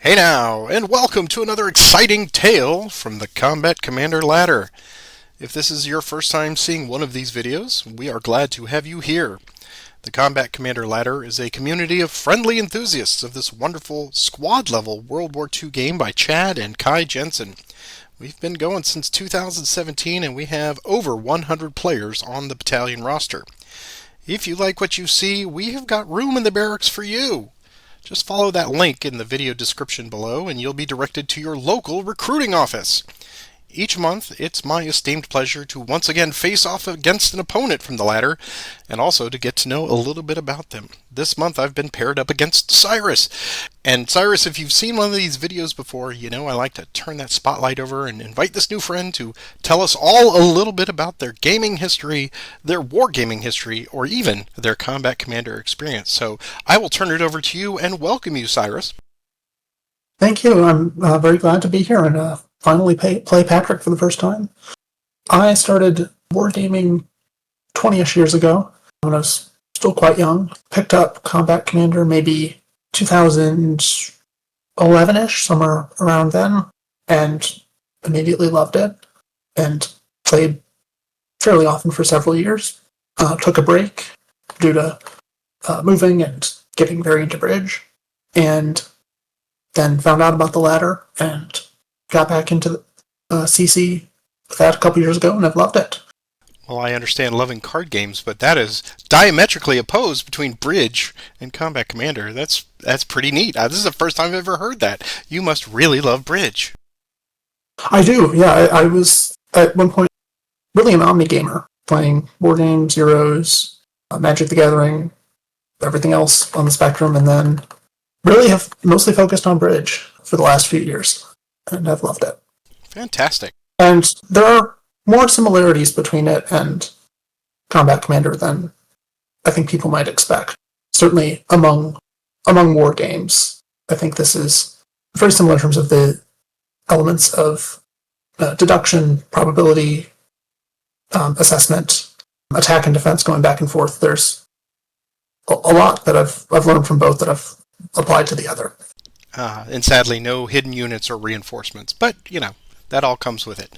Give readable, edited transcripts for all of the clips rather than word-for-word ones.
Hey now, and welcome to another exciting tale from the Combat Commander ladder. If this is your first time seeing one of these videos, we are glad to have you here. The Combat Commander ladder is a community of friendly enthusiasts of this wonderful squad-level World War II game by Chad and Kai Jensen. We've been going since 2017 and we have over 100 players on the battalion roster. If you like what you see, we have got room in the barracks for you. Just follow that link in the video description below and you'll be directed to your local recruiting office. Each month, it's my esteemed pleasure to once again face off against an opponent from the ladder, and also to get to know a little bit about them. This month I've been paired up against Cyrus. And Cyrus, if you've seen one of these videos before, you know I like to turn that spotlight over and invite this new friend to tell us all a little bit about their gaming history, their wargaming history, or even their combat commander experience. So I will turn it over to you and welcome you, Cyrus. Thank you. I'm very glad to be here and finally play Patrick for the first time. I started wargaming 20-ish years ago when I was still quite young. Picked up Combat Commander maybe 2011-ish, somewhere around then, and immediately loved it and played fairly often for several years. Took a break due to moving and getting very into bridge, and then found out about the ladder and got back into CC that a couple years ago, and I've loved it. Well, I understand loving card games, but that is diametrically opposed between Bridge and Combat Commander. That's pretty neat. This is the first time I've ever heard that. You must really love Bridge. I do, yeah. I was, at one point, really an omni-gamer, playing War Games, Heroes, Magic the Gathering, everything else on the spectrum, and then really have mostly focused on Bridge for the last few years, and I've loved it. Fantastic. And there are more similarities between it and Combat Commander than I think people might expect. Certainly among war games, I think this is very similar in terms of the elements of deduction, probability, assessment, attack and defense going back and forth. There's a lot that I've learned from both that I've applied to the other. And sadly, no hidden units or reinforcements, but, you know, that all comes with it.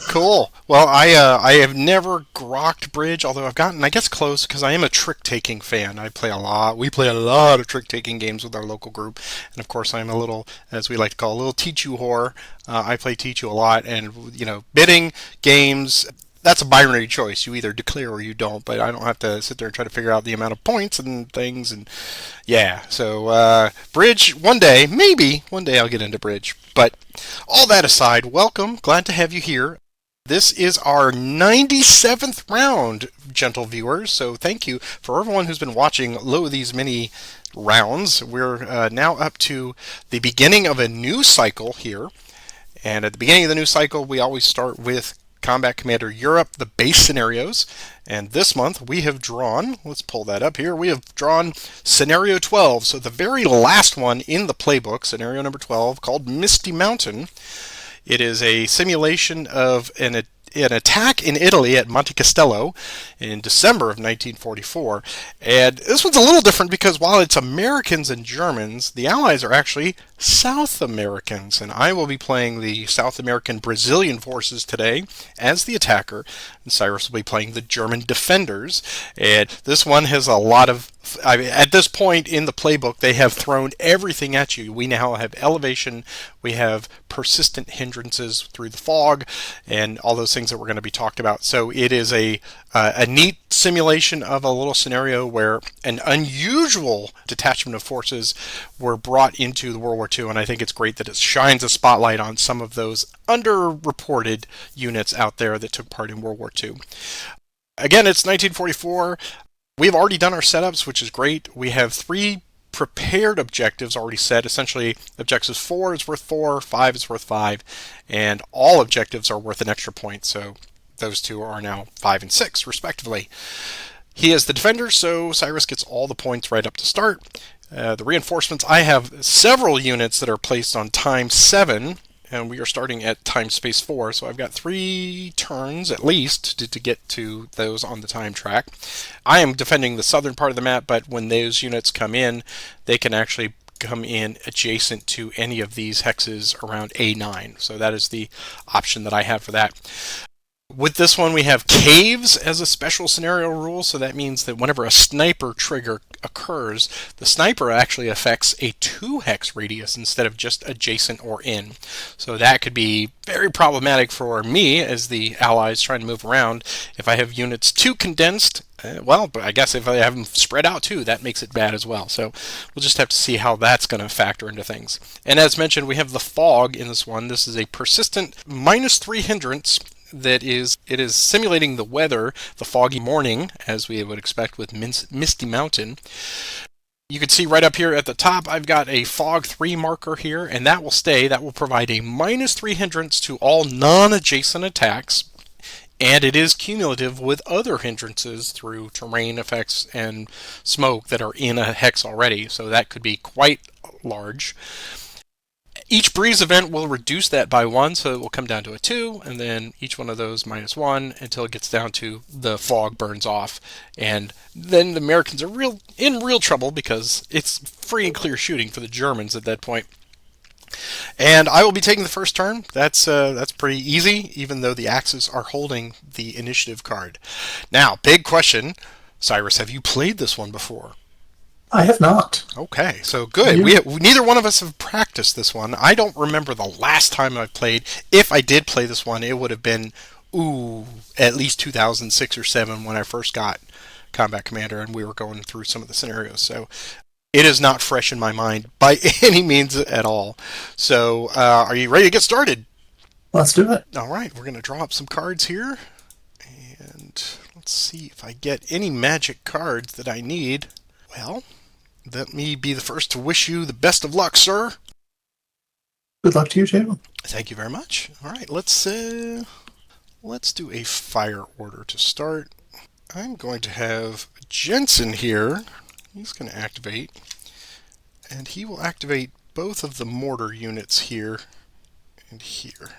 Cool. Well, I have never grokked Bridge, although I've gotten, I guess, close because I am a trick-taking fan. We play a lot of trick-taking games with our local group, and of course I'm a little, as we like to call, a little Tichu whore. I play Tichu a lot, and, you know, bidding, games, that's a binary choice. You either declare or you don't, but I don't have to sit there and try to figure out the amount of points and things, and yeah, so Bridge, maybe one day I'll get into Bridge. But all that aside, welcome, glad to have you here. This is our 97th round, gentle viewers, so thank you for everyone who's been watching these many rounds. We're now up to the beginning of a new cycle here, and at the beginning of the new cycle, we always start with Combat Commander Europe, the base scenarios, and this month we have drawn, let's pull that up here, we have drawn Scenario 12, so the very last one in the playbook, Scenario number 12, called Misty Mountain. It is a simulation of an attack in Italy at Monte Castello in December of 1944. And this one's a little different because while it's Americans and Germans, the Allies are actually South Americans. And I will be playing the South American Brazilian forces today as the attacker, and Cyrus will be playing the German defenders. And this one has a lot of, at this point in the playbook, they have thrown everything at you. We now have elevation, we have persistent hindrances through the fog, and all those things that we're going to be talked about. So it is a neat simulation of a little scenario where an unusual detachment of forces were brought into the World War II, and I think it's great that it shines a spotlight on some of those underreported units out there that took part in World War II. Again, it's 1944. We've already done our setups, which is great. We have 3 prepared objectives already set. Essentially, objectives 4 is worth 4, 5 is worth 5, and all objectives are worth an extra point, so those 2 are now 5 and 6, respectively. He is the defender, so Cyrus gets all the points right up to start. The reinforcements, I have several units that are placed on time 7, and we are starting at time space 4, so I've got 3 turns at least to get to those on the time track. I am defending the southern part of the map, but when those units come in, they can actually come in adjacent to any of these hexes around A9. So that is the option that I have for that. With this one, we have caves as a special scenario rule, so that means that whenever a sniper trigger occurs, the sniper actually affects a 2-hex radius instead of just adjacent or in. So that could be very problematic for me as the allies trying to move around. If I have units too condensed, well, but I guess if I have them spread out too, that makes it bad as well. So we'll just have to see how that's going to factor into things. And as mentioned, we have the fog in this one. This is a persistent -3 hindrance that it is simulating the weather, the foggy morning, as we would expect with Misty Mountain. You can see right up here at the top, I've got a fog 3 marker here, and that will stay. That will provide a -3 hindrance to all non-adjacent attacks, and it is cumulative with other hindrances through terrain effects and smoke that are in a hex already, so that could be quite large. Each breeze event will reduce that by 1, so it will come down to a 2, and then each one of those -1 until it gets down to the fog burns off. And then the Americans are in real trouble because it's free and clear shooting for the Germans at that point. And I will be taking the first turn. That's pretty easy, even though the Axis are holding the initiative card. Now, big question. Cyrus, have you played this one before? I have not. Okay, so good. Neither one of us have practiced this one. I don't remember the last time I played. If I did play this one, it would have been, at least 2006 or 7 when I first got Combat Commander and we were going through some of the scenarios. So it is not fresh in my mind by any means at all. So are you ready to get started? Let's do it. All right, we're going to draw up some cards here. And let's see if I get any magic cards that I need. Well, let me be the first to wish you the best of luck, sir. Good luck to you too. Thank you very much. All right, let's do a fire order to start. I'm going to have Jensen here. He's going to activate, and he will activate both of the mortar units here and here.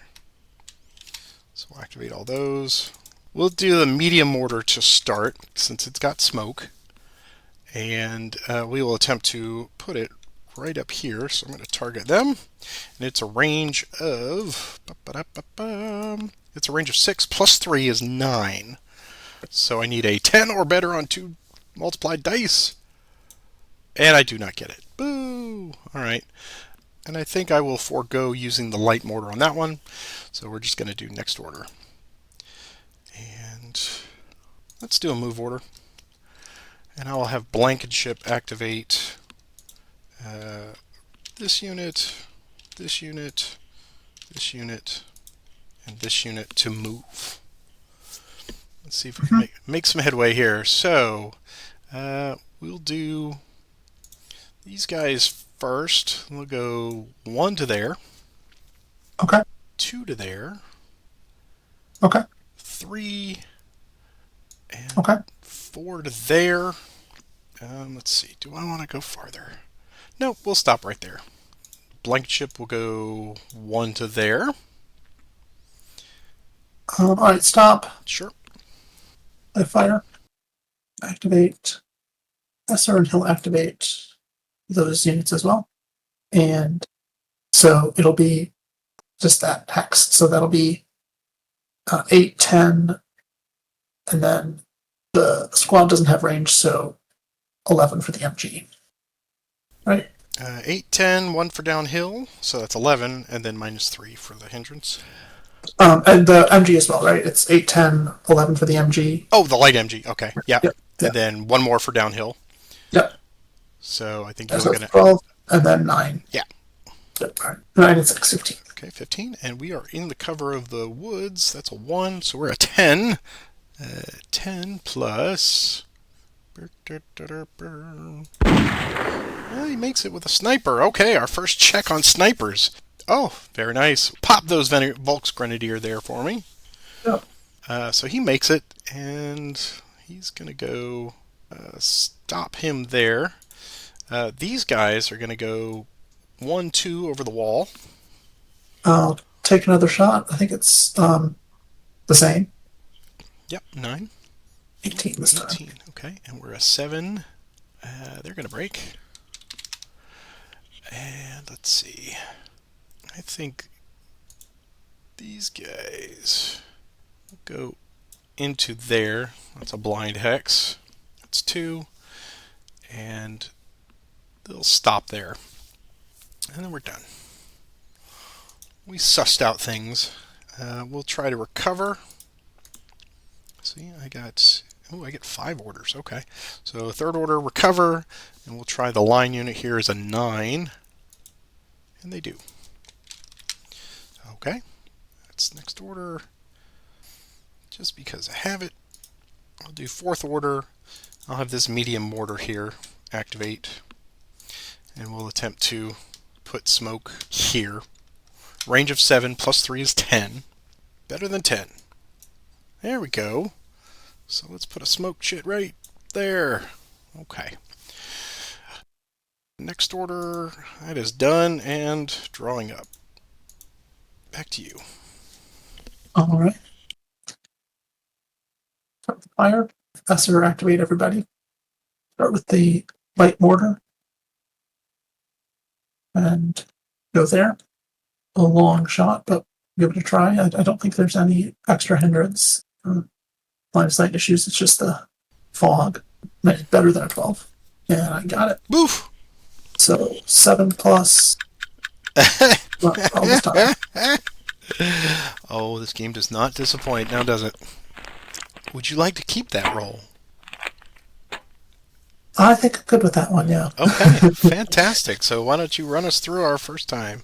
So we'll activate all those. We'll do the medium mortar to start since it's got smoke. And we will attempt to put it right up here. So I'm going to target them. And it's a range of... It's a range of 6 plus 3 is 9. So I need a 10 or better on 2 multiplied dice. And I do not get it. Boo! Alright. And I think I will forego using the light mortar on that one. So we're just going to do next order. And let's do a move order. And I will have Blankenship activate this unit, this unit, this unit, and this unit to move. Let's see if we can make some headway here. So we'll do these guys first. We'll go 1 to there. Okay. 2 to there. Okay. 3 and okay. 4 to there. Let's see. Do I want to go farther? No, we'll stop right there. Blankenship will go 1 to there. Alright, stop. Sure. I fire. Activate Esser, and he'll activate those units as well. And so it'll be just that hex. So that'll be 8, 10, and then the squad doesn't have range, so 11 for the MG. Right? 8, 10, 1 for downhill, so that's 11, and then -3 for the hindrance. And the MG as well, right? It's 8, 10, 11 for the MG. Oh, the light MG, okay. Yeah. Yep. And then 1 more for downhill. Yep. So I think you're going to... 12, and then 9. Yeah. Yep. All right. 9 and 6, 15. Okay, 15, and we are in the cover of the woods. That's a 1, so we're a 10. 10 plus... Well, he makes it with a sniper. Okay, our first check on snipers. Oh, very nice. Pop those Volksgrenadier there for me. Yep. So he makes it, and he's going to go stop him there. These guys are going to go 1, 2 over the wall. I'll take another shot. I think it's the same. Yep, 9. 18 this time. 18, okay. And we're a 7. They're going to break. let's see. I think these guys go into there. That's a blind hex. That's 2. And they'll stop there. And then we're done. We sussed out things. We'll try to recover. See, I get 5 orders. Okay. So third order, recover. And we'll try the line unit here as a 9. And they do. Okay. That's next order. Just because I have it, I'll do fourth order. I'll have this medium mortar here activate. And we'll attempt to put smoke here. Range of 7 plus 3 is 10. Better than 10. There we go. So let's put a smoke shit right there. Okay. Next order, that is done and drawing up. Back to you. All right. Start with fire. Professor, activate everybody. Start with the light mortar. And go there. A long shot, but give it a try. I don't think there's any extra hindrance. Line of sight issues. It's just the fog. Better than a 12. And I got it. Boof! So 7 plus. All this time. Oh, this game does not disappoint, now does it? Would you like to keep that roll? I think I'm good with that one, yeah. Okay, fantastic. So why don't you run us through our first time?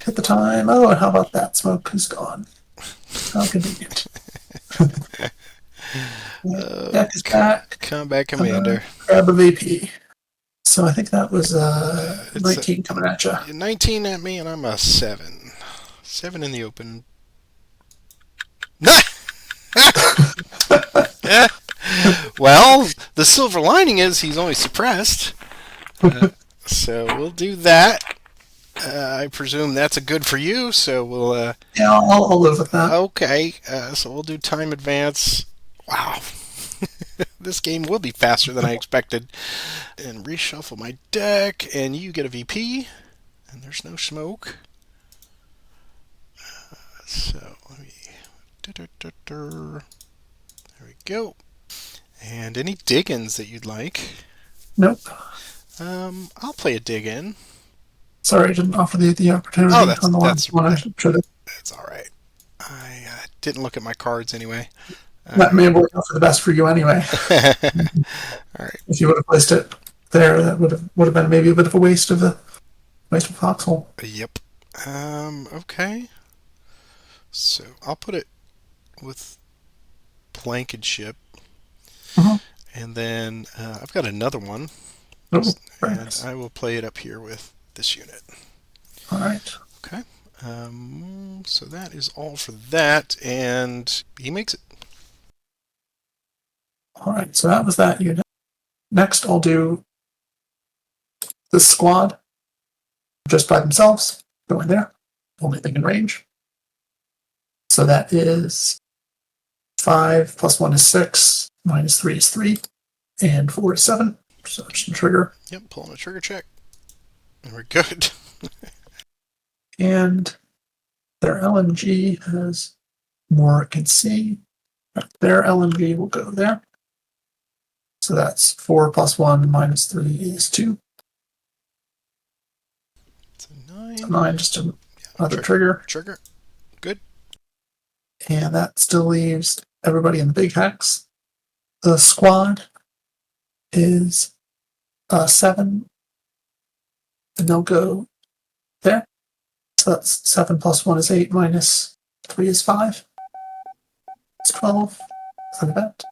Hit the time. Oh, and how about that? Smoke is gone. How convenient. Deck is back. Combat Commander. Grab a VP. So I think that was 19 coming at you. 19 at me, and I'm a 7. 7 in the open. Well, the silver lining is he's only suppressed. So we'll do that. I presume that's a good for you, so we'll... yeah, I'll live with that. Okay, so we'll do time advance. Wow. This game will be faster than I expected. And reshuffle my deck, and you get a VP. And there's no smoke. So, let me... There we go. And any dig-ins that you'd like? Nope. I'll play a dig-in. Sorry, I didn't offer the opportunity Oh, on the last one. I should have. That's all right. I didn't look at my cards anyway. That may have worked out for the best for you anyway. All right. If you would have placed it there, that would have been maybe a bit of a waste of foxhole. Yep. Okay. So I'll put it with Blankenship, and then I've got another one, and I will play it up here with this unit. All right. Okay. So that is all for that, and he makes it. All right. So that was that unit. Next, I'll do the squad just by themselves. Go in there. Only thing in range. So that is 5 plus 1 is 6, minus 3 is 3, and 4 is 7. So just a trigger. Yep, pulling a trigger check. And we're good. And their LMG has more I can see. Their LMG will go there. So that's 4 plus 1 minus 3 is 2. It's a 9. So 9, just another trigger. Trigger. Good. And that still leaves everybody in the big hex. The squad is 7. And they'll go there. So that's 7 plus 1 is 8, minus 3 is 5. It's 12. Like that.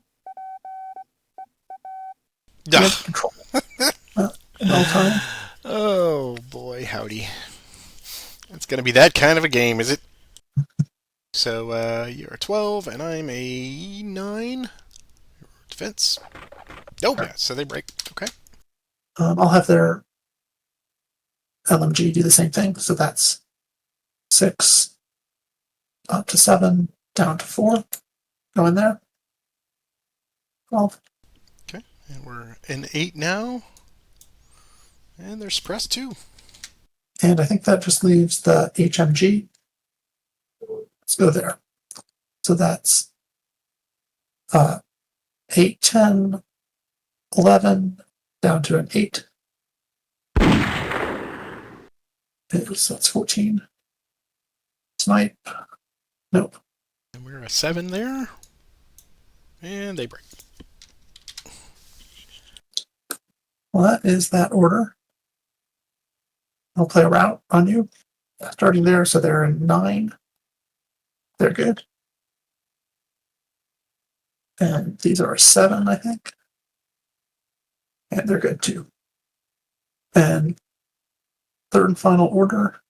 Yeah. Control. In all time. Oh boy, howdy. It's going to be that kind of a game, is it? So you're a 12, and I'm a 9. Defense. Oh, yeah, so they break. Okay. I'll have their LMG do the same thing. So that's 6 up to 7, down to 4. Go in there. 12. Okay, and we're an 8 now. And they're suppressed too. And I think that just leaves the HMG. Let's go there. So that's 8, 10, 11, down to an 8. So that's 14. Snipe. Nope. And we're a 7 there. And they break. Well, that is that order. I'll play a route on you. Starting there, so they're in 9. They're good. And these are a 7, I think. And they're good too. And third and final order,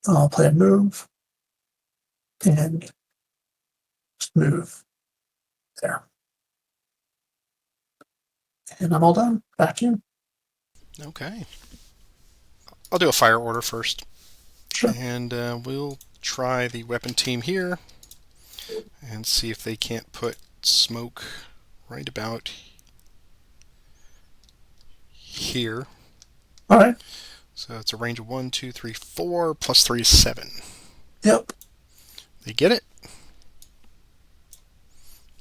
I'll play a move. And just move there. And I'm all done. Back to you. Okay. I'll do a fire order first. Sure. And we'll try the weapon team here and see if they can't put smoke right about here. All right. So it's a range of 1, 2, 3, 4, plus 3 is 7. Yep. They get it.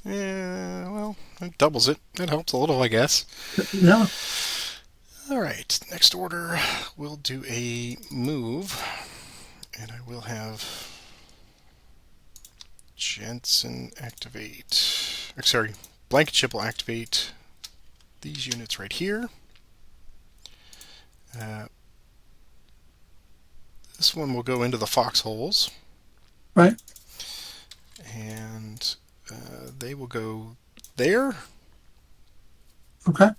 Yeah, well, it doubles it. That helps a little, I guess. Yeah. All right, next order, we'll do a move, and I will have Jensen activate. Sorry, Blanket Ship will activate these units right here. This one will go into the foxholes. Right. And they will go there. Okay.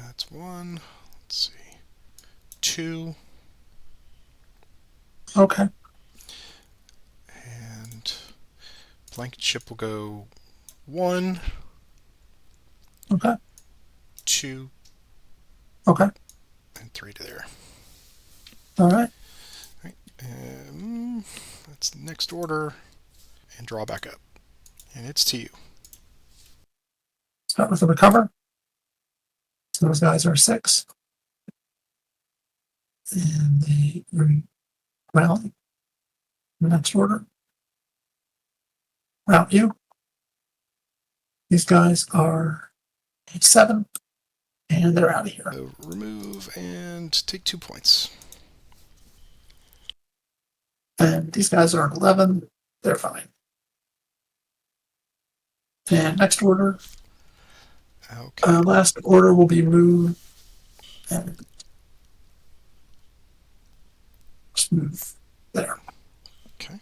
That's 1. Let's see. 2. Okay. And Blanket Ship will go 1, Okay. 2, Okay. and 3 to there. All right. That's the next order. And draw back up. And it's to you. Start with the recover. So those guys are 6. And they rally. The next order. Route you. These guys are 7. And they're out of here. So remove and take 2 points. And these guys are 11. They're fine. And next order. Okay. Last order will be move and just move there. Okay.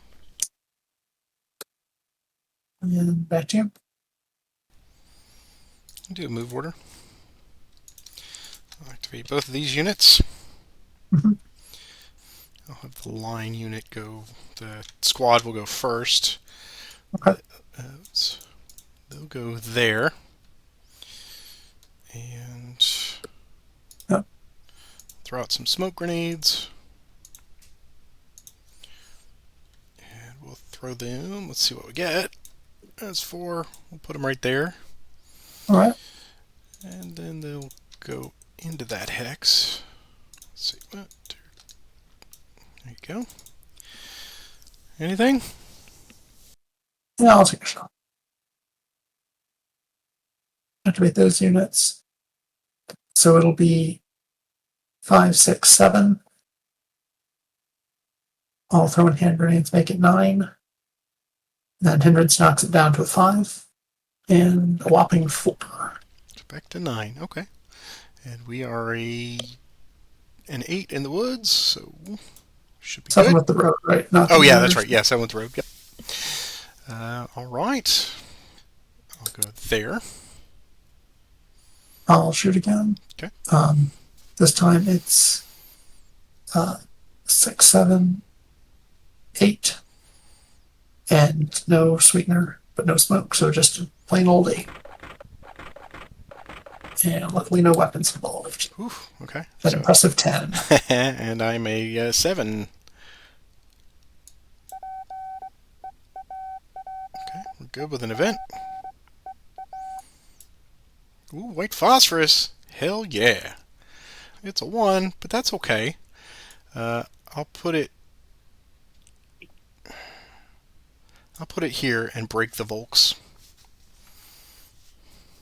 And back to you. I'll do a move order. I'll activate both of these units. Mhm. I'll have the line unit go. The squad will go first. Okay. They'll go there. And Yep. throw out some smoke grenades. And we'll throw them. Let's see what we get. That's 4. We'll put them right there. All right. And then they'll go into that hex. Let's see. 1, 2. There you go. Anything? Yeah, I'll take a shot. Activate those units. So it'll be 5, 6, 7. I'll throw in hand grenades, make it 9. Then hindrance knocks it down to a 5. And a whopping 4. Back to 9. Okay. And we are an 8 in the woods, so should be 7 good. with the road, right? Not Oh the yeah, others. that's right. Yeah, 7 with the road. Yep. All right. I'll go there. I'll shoot again. Okay. This time it's 6, 7, 8. And no sweetener, but no smoke, so just a plain old 8. And luckily no weapons involved. Ooh, okay. An impressive 10. And I'm a 7. Okay, we're good with an event. Ooh, white phosphorus. Hell yeah. It's a 1, but that's okay. Uh, I'll put it. I'll put it here and break the Volks.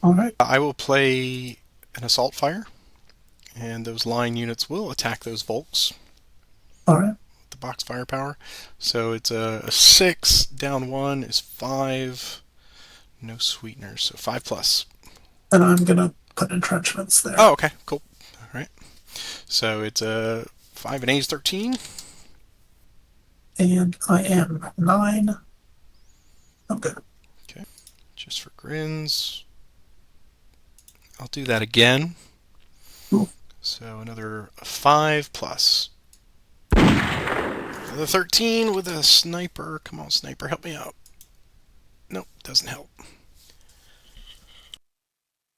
All right. I will play an assault fire, and those line units will attack those Volks. All right. The box firepower. So it's a 6, down 1 is 5. No sweeteners, so 5 plus. And I'm gonna put entrenchments Oh, there. okay, cool. All right. So it's a 5 and 8 is 13. And I am 9. Okay. Okay. Just for grins. I'll do that again. Cool. So another 5 plus. Another 13 with a sniper. Come on, sniper, help me out. Nope, doesn't help.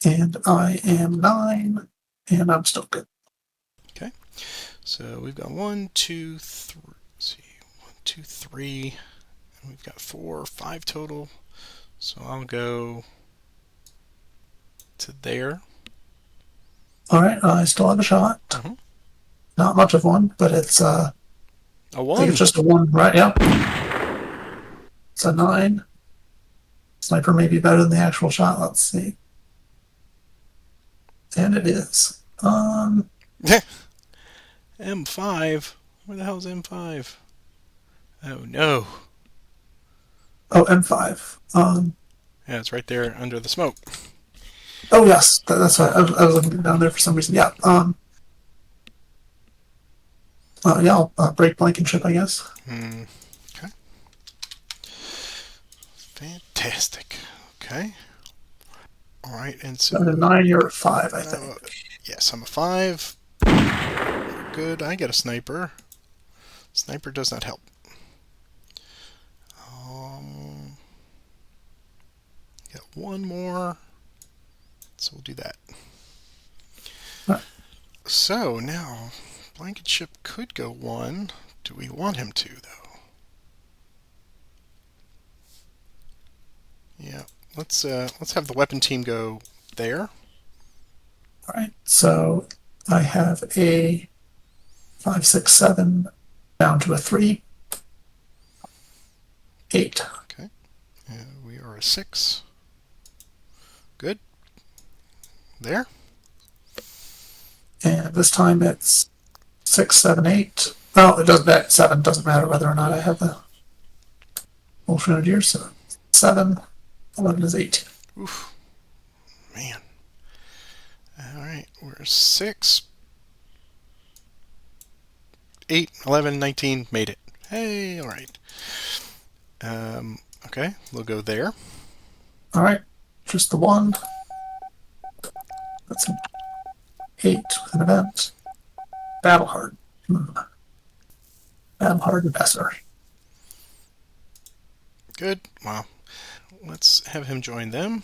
And I am 9. And I'm still good. Okay. So we've got 1, 2, 3. Let's see. 1, 2, 3. And we've got 4, 5 total. So I'll go to there. All right. I still have a shot. Uh-huh. Not much of one, but it's A I think 1. it's just a 1, right? Yep. It's a 9. Sniper may be better than the actual shot. Let's see. And it is. M5. Where the hell's M5? Oh no. Oh, M5. Yeah, it's right there under the smoke. Oh yes, that's right. I was looking down there for some reason. Yeah. Yeah. I'll break Blankenship, I guess. Okay. Fantastic. Okay. All right, and so 9, you're at 5, I think. yes, I'm a 5. Good. I get a sniper. Sniper does not help. Got one more, so we'll do that. Right. So now, Blankenship could go 1. Do we want him to though? Yeah. Let's have the weapon team go there. All right. So I have a 5, 6, 7 down to a 3, 8. Okay. We are a 6. Good. There. And this time it's 6, 7, 8. Well, it doesn't. That 7 doesn't matter whether or not I have the alternate year. So 7, 11 is 18. Oof. Man. All right. We're 6, 8, 11, 19. Made it. Hey. All right. Okay. We'll go there. All right. Just the 1. That's an 8 with an event. Battle hard. Battle hard and Besser. Good. Wow. Let's have him join them.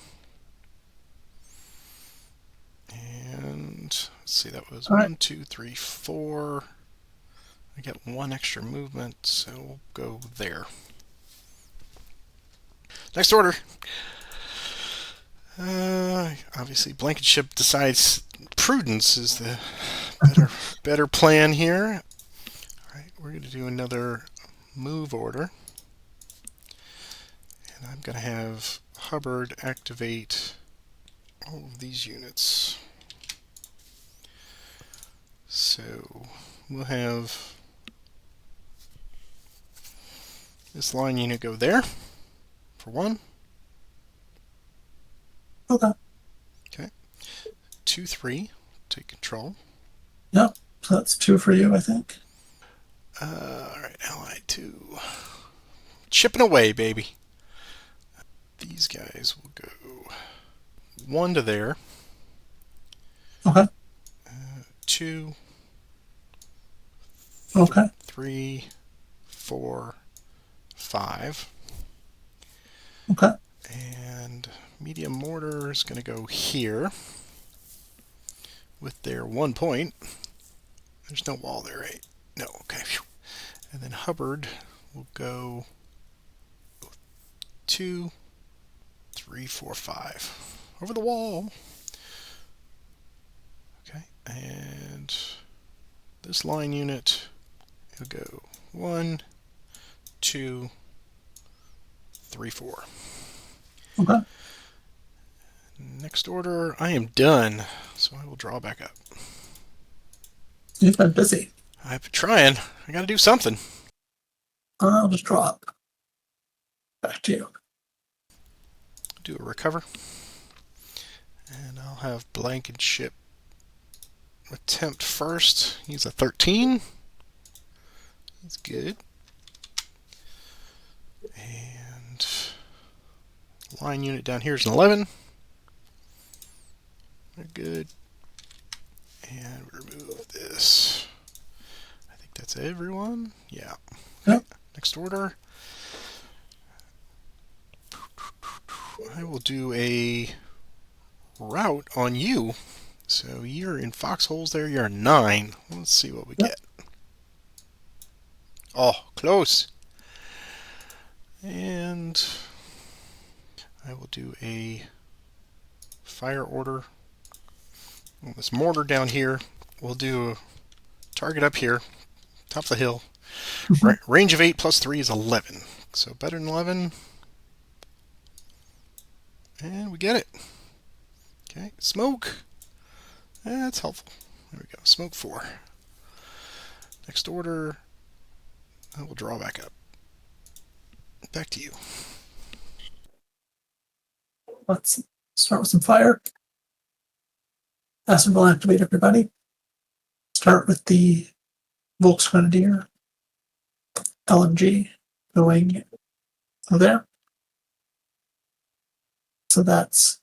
And let's see, that was All right. 1, 2, 3, 4. I get 1 extra movement, so we'll go there. Next order. Obviously, Blankenship decides prudence is the better plan here. All right, we're going to do another move order. And I'm going to have Hubbard activate all of these units. So we'll have this line unit go there for 1. Okay. Okay. 2, 3. Take control. Yep. So that's 2 for you, I think. All right, Ally 2. Chipping away, baby. These guys will go 1 to there. Okay. 2. Okay. 3, 4, 5. Okay. And medium mortar is going to go here with their 1 point. There's no wall there, right? No, okay. And then Hubbard will go 2, 3, 4, 5. Over the wall. Okay, and And this line unit will go 1, 2, 3, 4. Okay. Next order, I am done, so I will draw back up. You've been busy. I've been trying. I gotta do something. I'll just draw up. Back to you. Do a recover. And I'll have Blankenship attempt first. Use a 13. That's good. And line unit down here is an 11. Very good. And remove this. I think that's everyone. Yeah. Okay. Yep. Next order. I will do a route on you. So you're in foxholes there. You're a 9. Let's see what we get. Oh, close. And I will do a fire order. This mortar down here. We'll do a target up here, top of the hill. Range of 8 plus 3 is 11. So better than 11. And we get it. Okay, smoke. That's helpful. There we go. Smoke 4. Next order. I will draw back up. Back to you. Let's start with some fire. Acid will activate everybody. Start with the Volksgrenadier LMG going there. So that's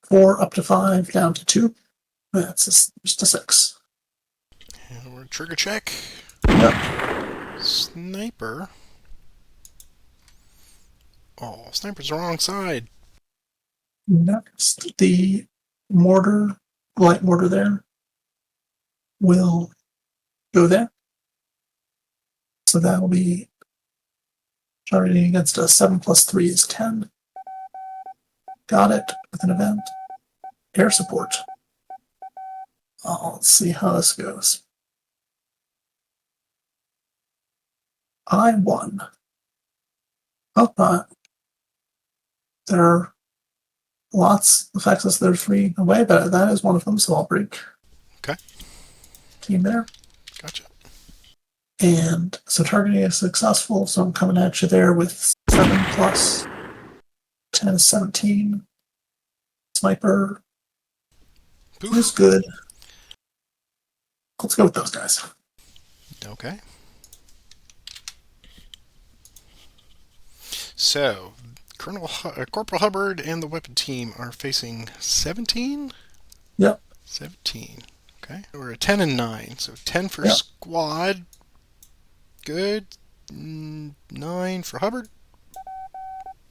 4 up to 5 down to 2. That's just a 6. And we're trigger check. Yep. Sniper. Oh, sniper's the wrong side. Next, the mortar, light mortar there, will go there. So that will be targeting against a 7 plus 3 is 10. Got it with an event. Air support. Let's see how this goes. I won. But there are lots of access that are free away, but that is one of them, so I'll break. Okay. Team there. Gotcha. And so targeting is successful, so I'm coming at you there with 7 plus 10 is 17. Sniper is good. Let's go with those guys. Okay. So, Corporal Hubbard and the weapon team are facing 17? Yep. 17. Okay. We're at 10 and 9. So 10 for Yep. squad. Good. 9 for Hubbard.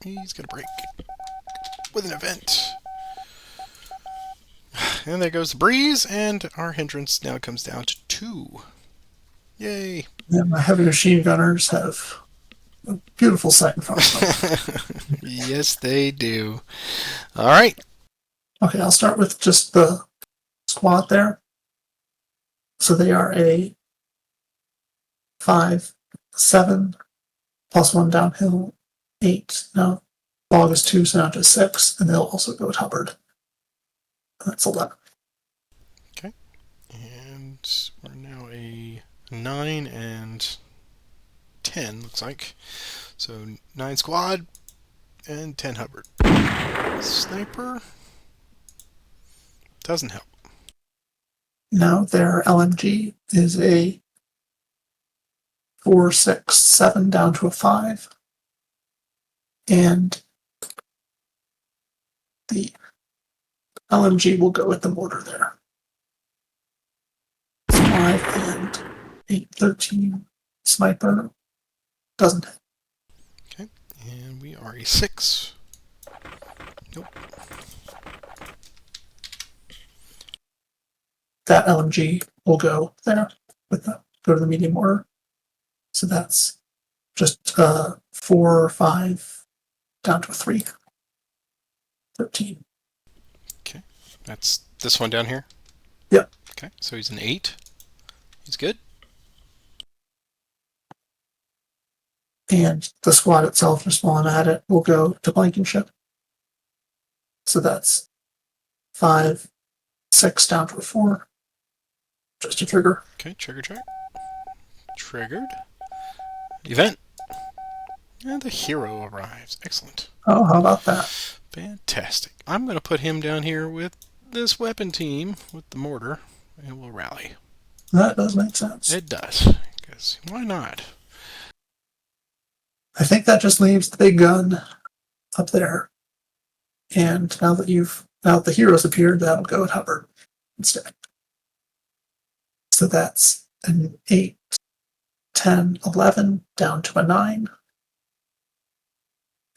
He's going to break with an event. And there goes the breeze, and our hindrance now comes down to 2. Yay. And my heavy machine gunners have a beautiful sight in front of them. Yes, they do. All right. Okay, I'll start with just the squad there. So they are a 5, 7, plus 1 downhill, 8. Now, log is 2, so now to 6, and they'll also go with Hubbard. That's 11. Okay. And we're now a 9 and 10, looks like. So 9 squad and 10 Hubbard. Sniper doesn't help. Now their LMG is a 4, 6, 7 down to a 5. And the LMG will go with the mortar there. 5 and 8, 13. Sniper doesn't hit. Okay. And we are a 6. Nope. That LMG will go there with the go to the medium mortar. So that's just 4 or 5 down to a 3. 13. Okay. That's this one down here? Yep. Okay. So he's an 8. He's good. And the squad itself, just while I'm at it, will go to Blankenship. So that's 5, 6 down to a 4. Just a trigger. Okay, trigger check. Triggered. Event. And the hero arrives. Excellent. Oh, how about that? Fantastic. I'm going to put him down here with this weapon team with the mortar, and we'll rally. That does make sense. It does. Because why not? I think that just leaves the big gun up there. And now that the heroes appeared, that'll go at Hubbard instead. So that's an 8, 10, 11, down to a 9.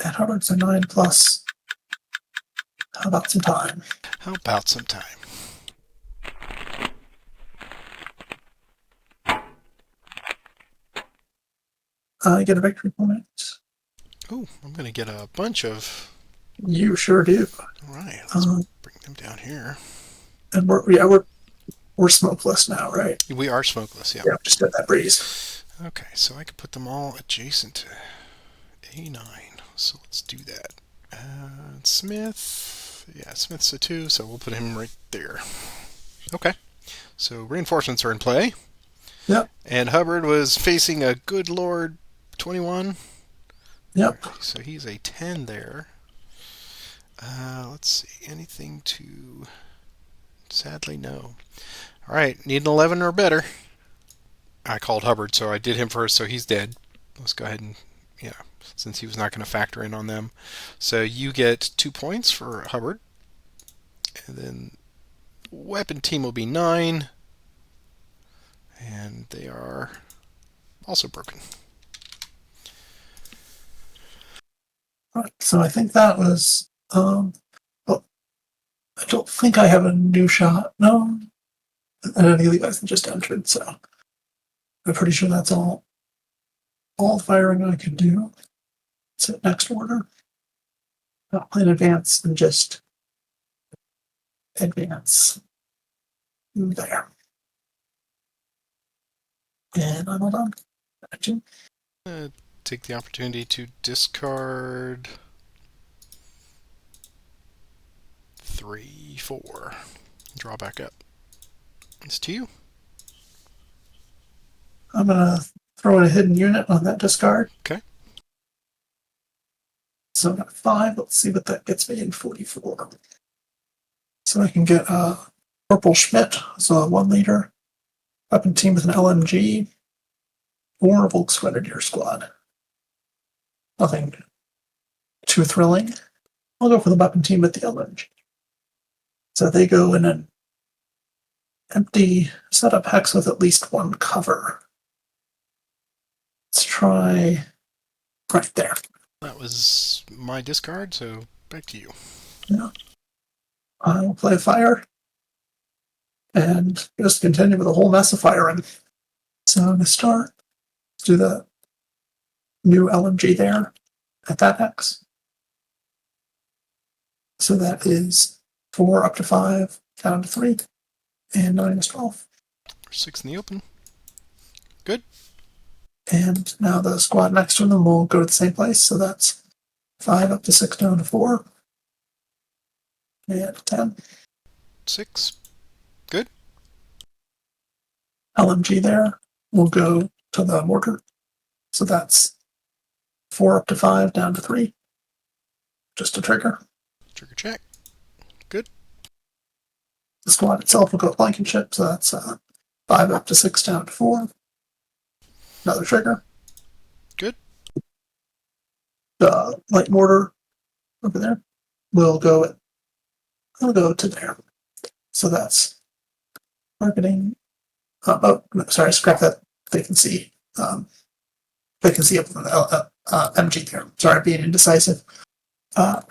And Hubbard's a 9 plus. How about some time? How about some time? I get a victory point. Oh, I'm going to get a bunch of... You sure do. All right, let's bring them down here. And we're smokeless now, right? We are smokeless, yeah. Yeah, just get that breeze. Okay, so I can put them all adjacent to A9. So let's do that. Smith. Yeah, Smith's a 2, so we'll put him right there. Okay. So reinforcements are in play. Yep. And Hubbard was facing a good Lord 21. Yep. Okay, so he's a 10 there. Let's see. Anything to... Sadly, no. All right, need an 11 or better. I called Hubbard, so I did him first, so he's dead. Let's go ahead and, since he was not going to factor in on them. So you get 2 points for Hubbard. And then weapon team will be 9. And they are also broken. Right, so I think that was, well, I don't think I have a new shot. No. And any of you guys just entered, so I'm pretty sure that's all firing I could do. So next order. Not play in advance and just advance. There. And I'm all done. Action. Take the opportunity to discard 3, 4. Draw back up. It's to you. I'm gonna throw in a hidden unit on that discard. Okay. So I'm at 5. Let's see what that gets me in 44. So I can get a Purple Schmidt, so a 1 liter weapon team with an LMG, or a Volkswagen squad. Nothing too thrilling. I'll go for the weapon team with the LMG. So they go in an empty setup hex with at least 1 cover. Let's try right there. That was my discard, so back to you. Yeah. I'll play fire and just continue with a whole mess of firing. So I'm going to start. Let's do the new LMG there at that hex. So that is 4 up to 5, down to 3, and 9 is 12. 6 in the open. Good. And now the squad next to them will go to the same place. So that's 5 up to 6, down to 4, and 10. 6. Good. LMG there will go to the mortar. So that's 4 up to 5, down to 3. Just a trigger. Trigger check. Good. The squad itself will go Blankenship, so that's 5 up to 6, down to 4. Another trigger. Good. The light mortar over there will go to there. So that's targeting. No, sorry, scrap that vacancy. Vacancy up MG there. Sorry, being indecisive. I'll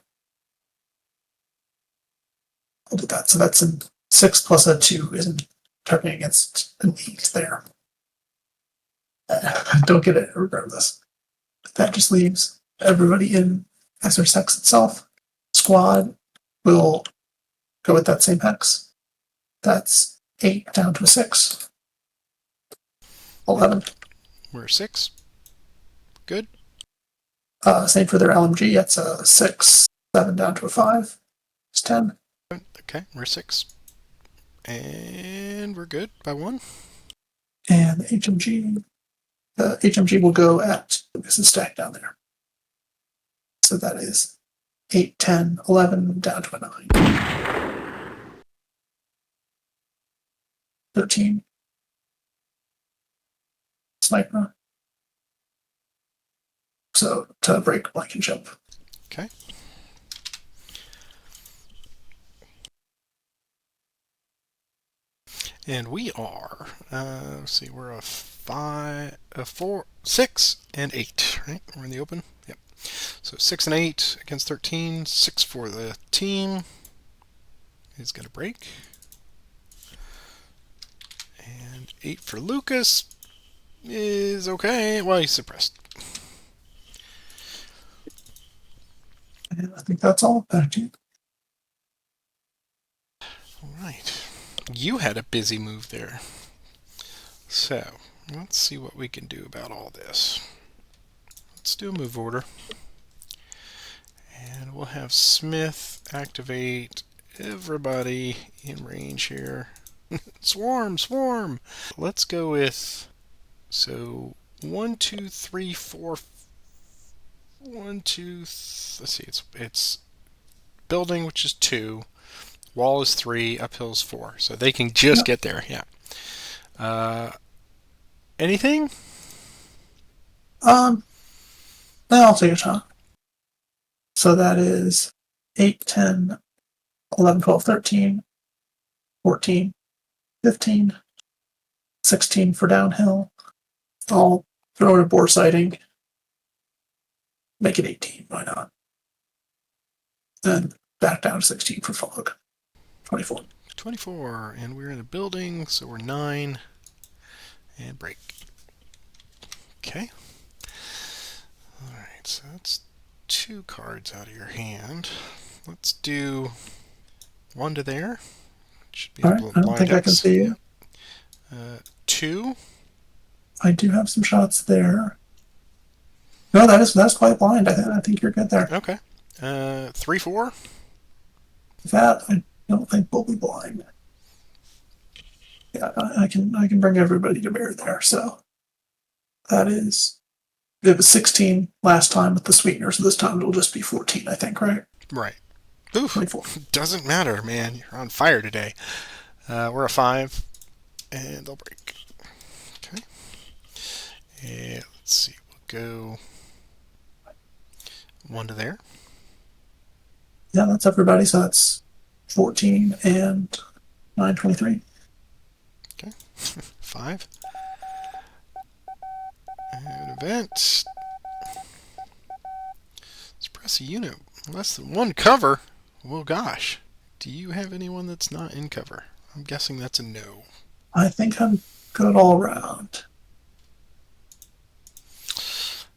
do that. So that's a 6 plus a 2 isn't targeting against an 8 there. Don't get it regardless. That just leaves everybody in SR6 itself. Squad will go with that same hex. That's 8 down to a 6. 11. We're 6. Good. Same for their LMG. It's a 6. 7 down to a 5. It's 10. Okay, we're 6. And we're good by 1. And the HMG will go at this is stacked down there. So that is 8, 10, 11 down to a 9. 13. Sniper. So to break Blankenship. Okay. And we are, let's see, we're a 5, a 4, 6, and 8, right? We're in the open. Yep. So 6 and 8 against 13. 6 for the team. He's going to break. And 8 for Lucas is okay. Well, he's suppressed. And I think that's all. Back to you. All right. You had a busy move there. So, let's see what we can do about all this. Let's do a move order. And we'll have Smith activate everybody in range here. Swarm, swarm! Let's go with, so 1, 2, 3, 4, 1, 2, let's see, it's building, which is 2, wall is 3, uphill is 4. So they can just get there, yeah. Anything? No, I'll take a shot. So that is 8, 10, 11, 12, 13, 14, 15, 16 for downhill. I'll throw in a bore sighting. Make it 18. Why not? Then back down to 16 for fog. 24. 24, and we're in a building, so we're 9, and break. Okay. Alright, so that's 2 cards out of your hand. Let's do 1 to there. Should be All right, I don't think I can see you. 2. I do have some shots there. No, that's quite blind. I think you're good there. Okay. 3, 4. That I don't think will be blind. Yeah, I can bring everybody to bear there. So that is, it was 16 last time with the sweetener, so this time it'll just be 14, I think, right? Right. Oof. 24. Doesn't matter, man. You're on fire today. We're a 5, and they'll break. Okay. And let's see. We'll go 1 to there. Yeah, that's everybody. So that's 14 and 9, 23. Okay. 5. And event. Suppress a unit. Less than 1 cover? Well, gosh. Do you have anyone that's not in cover? I'm guessing that's a no. I think I'm good all around.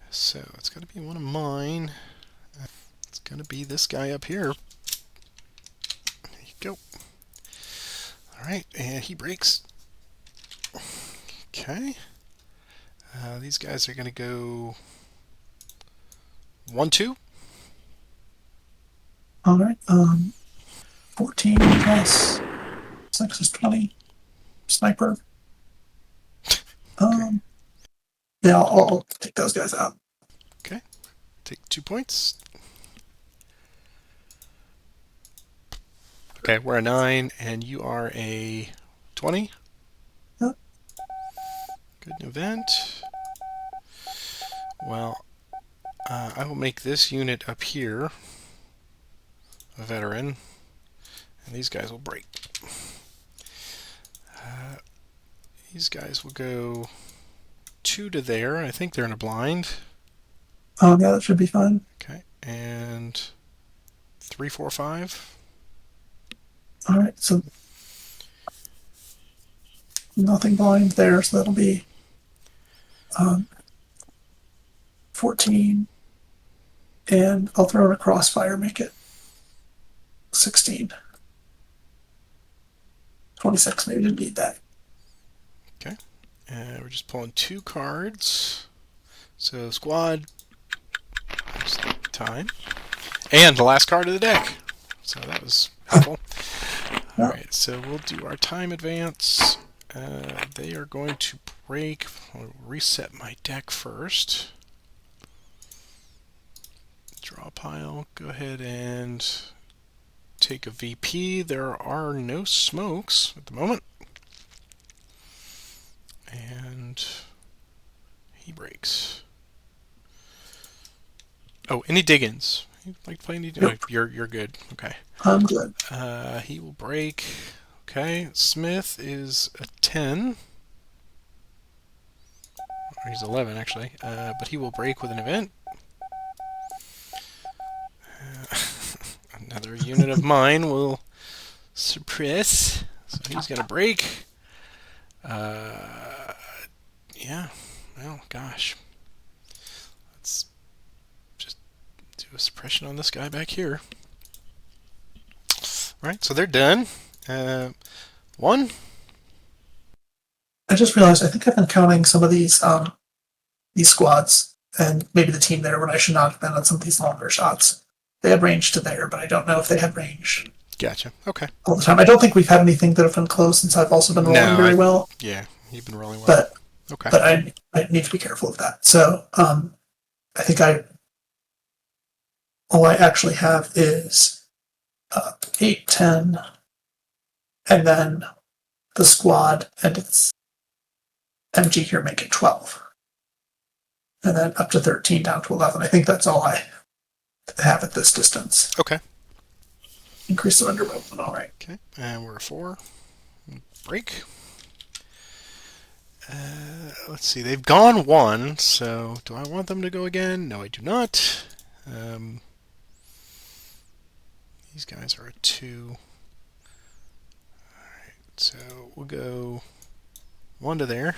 So it's got to be one of mine. It's going to be this guy up here. There you go. Alright, and he breaks. Okay. These guys are going to go 1, 2. All right. 14 plus 6 is 20. Sniper. Yeah, I'll take those guys out. Okay. Take 2 points. Okay, we're a 9, and you are a 20. Yep. Good event. Well, I will make this unit up here a veteran, and these guys will break. These guys will go 2 to there. I think they're in a blind. Yeah, that should be fine. Okay, and 3, 4, 5. All right, so nothing blind there, so that'll be 14, and I'll throw in a crossfire, make it 16. 26, maybe didn't need that. Okay, We're just pulling 2 cards. So squad, time, and the last card of the deck. So that was helpful. All Yeah. right, so we'll do our time advance. They are going to break. I'll reset my deck first. Draw a pile. Go ahead and take a VP. There are no smokes at the moment. And he breaks. Oh, any dig-ins? You'd like to play any? Yep. Oh, you're good. Okay. I'm good. He will break. Okay. Smith is a 10. Or he's 11 actually. But he will break with an event. Another unit of mine will suppress. So he's gonna break. Yeah. Well, gosh. Let's just do a suppression on this guy back here. Right, so they're done. 1. I just realized I think I've been counting some of these squads and maybe the team there when I should not have been on some of these longer shots. They had range to there, but I don't know if they had range Gotcha. Okay. all the time. I don't think we've had anything that have been close since I've also been rolling very well. Yeah, you've been rolling well. But okay. But I need to be careful of that. So I think all I actually have is 8, 10, and then the squad and its MG here make it 12. And then up to 13 down to 11. I think that's all I have at this distance. Okay. Increase surrender movement. All right. Okay. And we're a 4. Break. Let's see. They've gone 1, so do I want them to go again? No, I do not. These guys are a 2. Alright, so we'll go 1 to there.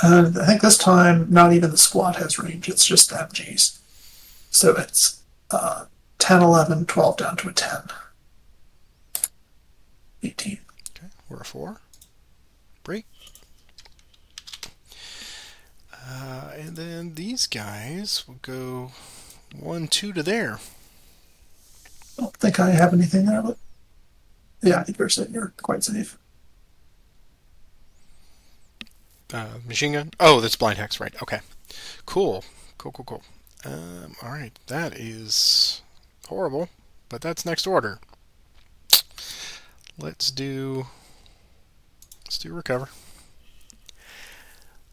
I think this time, not even the squad has range. It's just the MGs. So it's 10, 11, 12 down to a 10. 18. Okay, we're a 4. Break. And then these guys will go 1, 2 to there. I don't think I have anything there, but yeah, I think you're quite safe. Machine gun? Oh, that's blind hex, right. Okay. Cool. Cool. Alright, that is horrible, but that's next order. Let's do recover.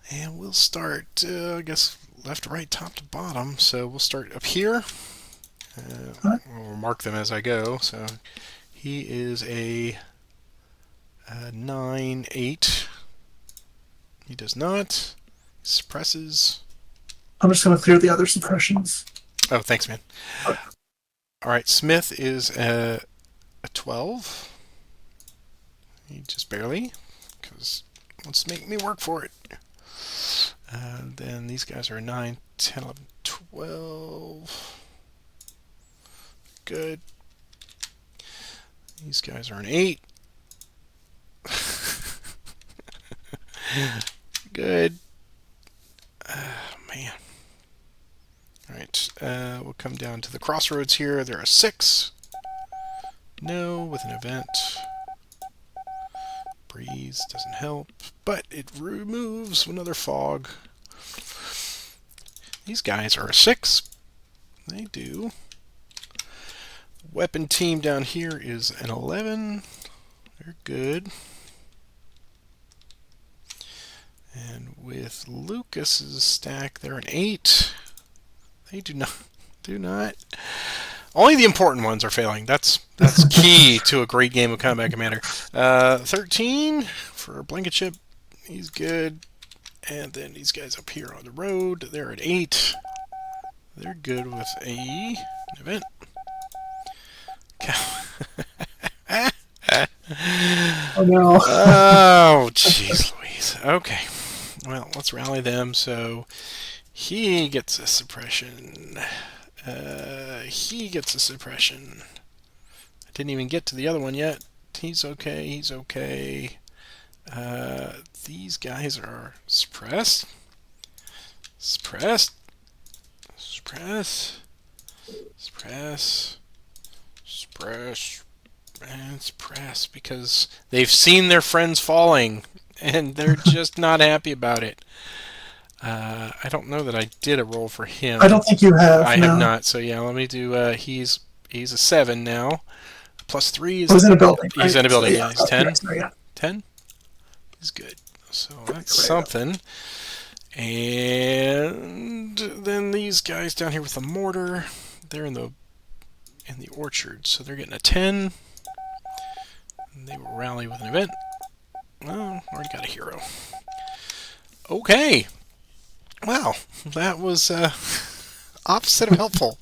And we'll start, I guess, left, right, top to bottom. So we'll start up here. We'll mark them as I go. So he is a 9, 8. He does not. He suppresses. I'm just going to clear the other suppressions. Oh, thanks, man. Okay. All right, Smith is a 12. He just barely, because he wants to make me work for it. Then these guys are 9, 10, 11, 12. Good. These guys are an 8. Good. Man. Alright, we'll come down to the crossroads here. They're a 6. No, with an event. Breeze doesn't help, but it removes another fog. These guys are a 6. They do. Weapon team down here is an 11. They're good. And with Lucas's stack, they're an 8. They do not. Only the important ones are failing. That's key to a great game of Combat Commander. 13 for a blanket ship. He's good. And then these guys up here on the road, they're at 8. They're good with an event. Oh no. Oh, jeez Louise. Okay. Well, let's rally them. So he gets a suppression. He gets a suppression. I didn't even get to the other one yet. He's okay. These guys are suppressed. Suppressed. Suppress. Suppress. Suppress. And suppress because they've seen their friends falling and they're just not happy about it. I don't know that I did a roll for I him. don't think you have, I have no. not. So yeah, let me do. He's a 7 now. Plus 3 I is was in a building, he's right? in a So building. yeah, Yeah, he's 10. so yeah. 10 is good. So that's Right up. something. And then these guys down here with the mortar, they're in the orchard, so they're getting a 10. And they will rally with an event. Oh, already got a hero. Okay. Wow, that was opposite of helpful.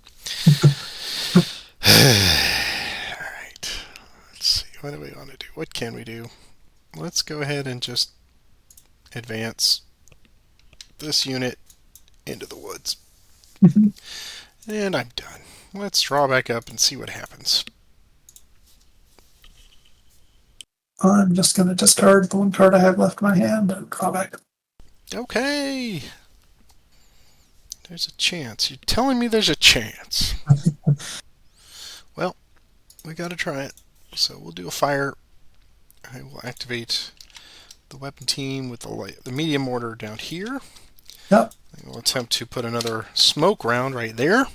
Alright. Let's see. What do we want to do? What can we do? Let's go ahead and just advance this unit into the woods. And I'm done. Let's draw back up and see what happens. I'm just going to discard the one card I have left in my hand and draw back. Okay. There's a chance. You're telling me there's a chance. Well, we gotta try it. So we'll do a fire. I will activate the weapon team with the medium mortar down here. Yep. I will attempt to put another smoke round right there.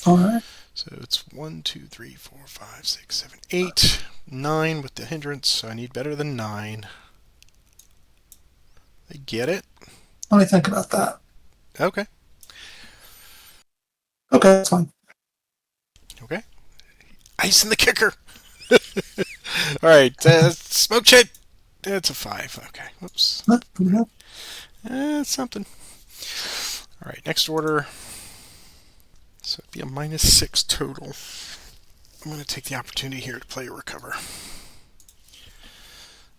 All right. So it's 1, 2, 3, 4, 5, 6, 7, 8, 9 with the hindrance. So I need better than 9. I get it. Let me think about that. Okay. Okay, that's fine. Okay. Ice in the kicker. All right. Smoke check. It's a 5. Okay. Whoops. That's something. All right. Next order. So it'd be a -6 total. I'm going to take the opportunity here to play a recover.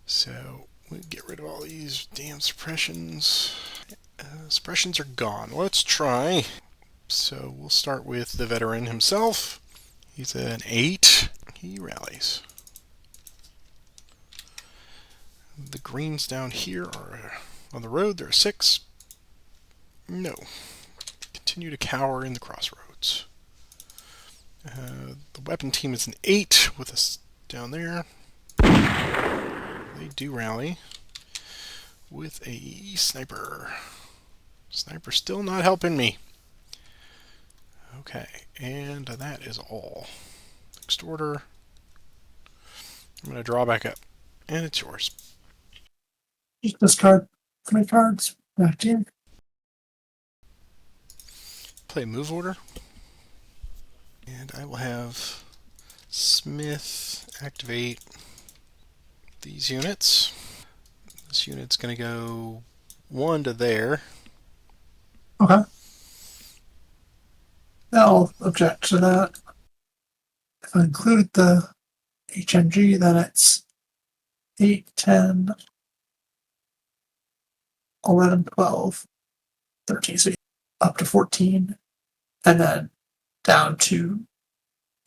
So we get rid of all these damn suppressions. Suppressions are gone. Let's try. So we'll start with the veteran himself. He's an 8. He rallies. The greens down here are on the road. They're a 6. No. Continue to cower in the crossroads. The weapon team is an 8 with us down there. They do rally with a sniper. Sniper still not helping me. Okay, and that is all. Next order. I'm going to draw back up, and it's yours. Just discard 3 cards. Back to you. Play move order. And I will have Smith activate these units. This unit's going to go 1 to there. Okay. I'll object to that. If I include the HMG, then it's 8, 10, 11, 12, 13, so up to 14, and then down to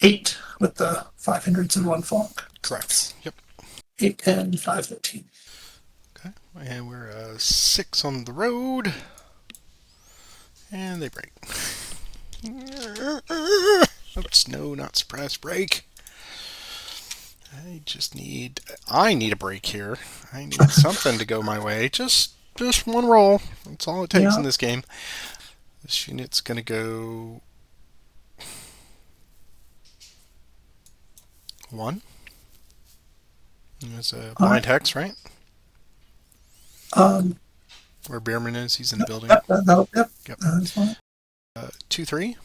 8 with the 5 hindrance and 1 funk. Correct. Yep. 8, and 5, 13. Okay. And we're 6 on the road. And they break. Oops, no, not surprise break. I need a break here. I need something to go my way. Just one roll. That's all it takes in this game. This unit's gonna go 1. It's a blind hex, right? Where Beerman is, he's in the building. Yep. Yep. That's fine. 2, 3.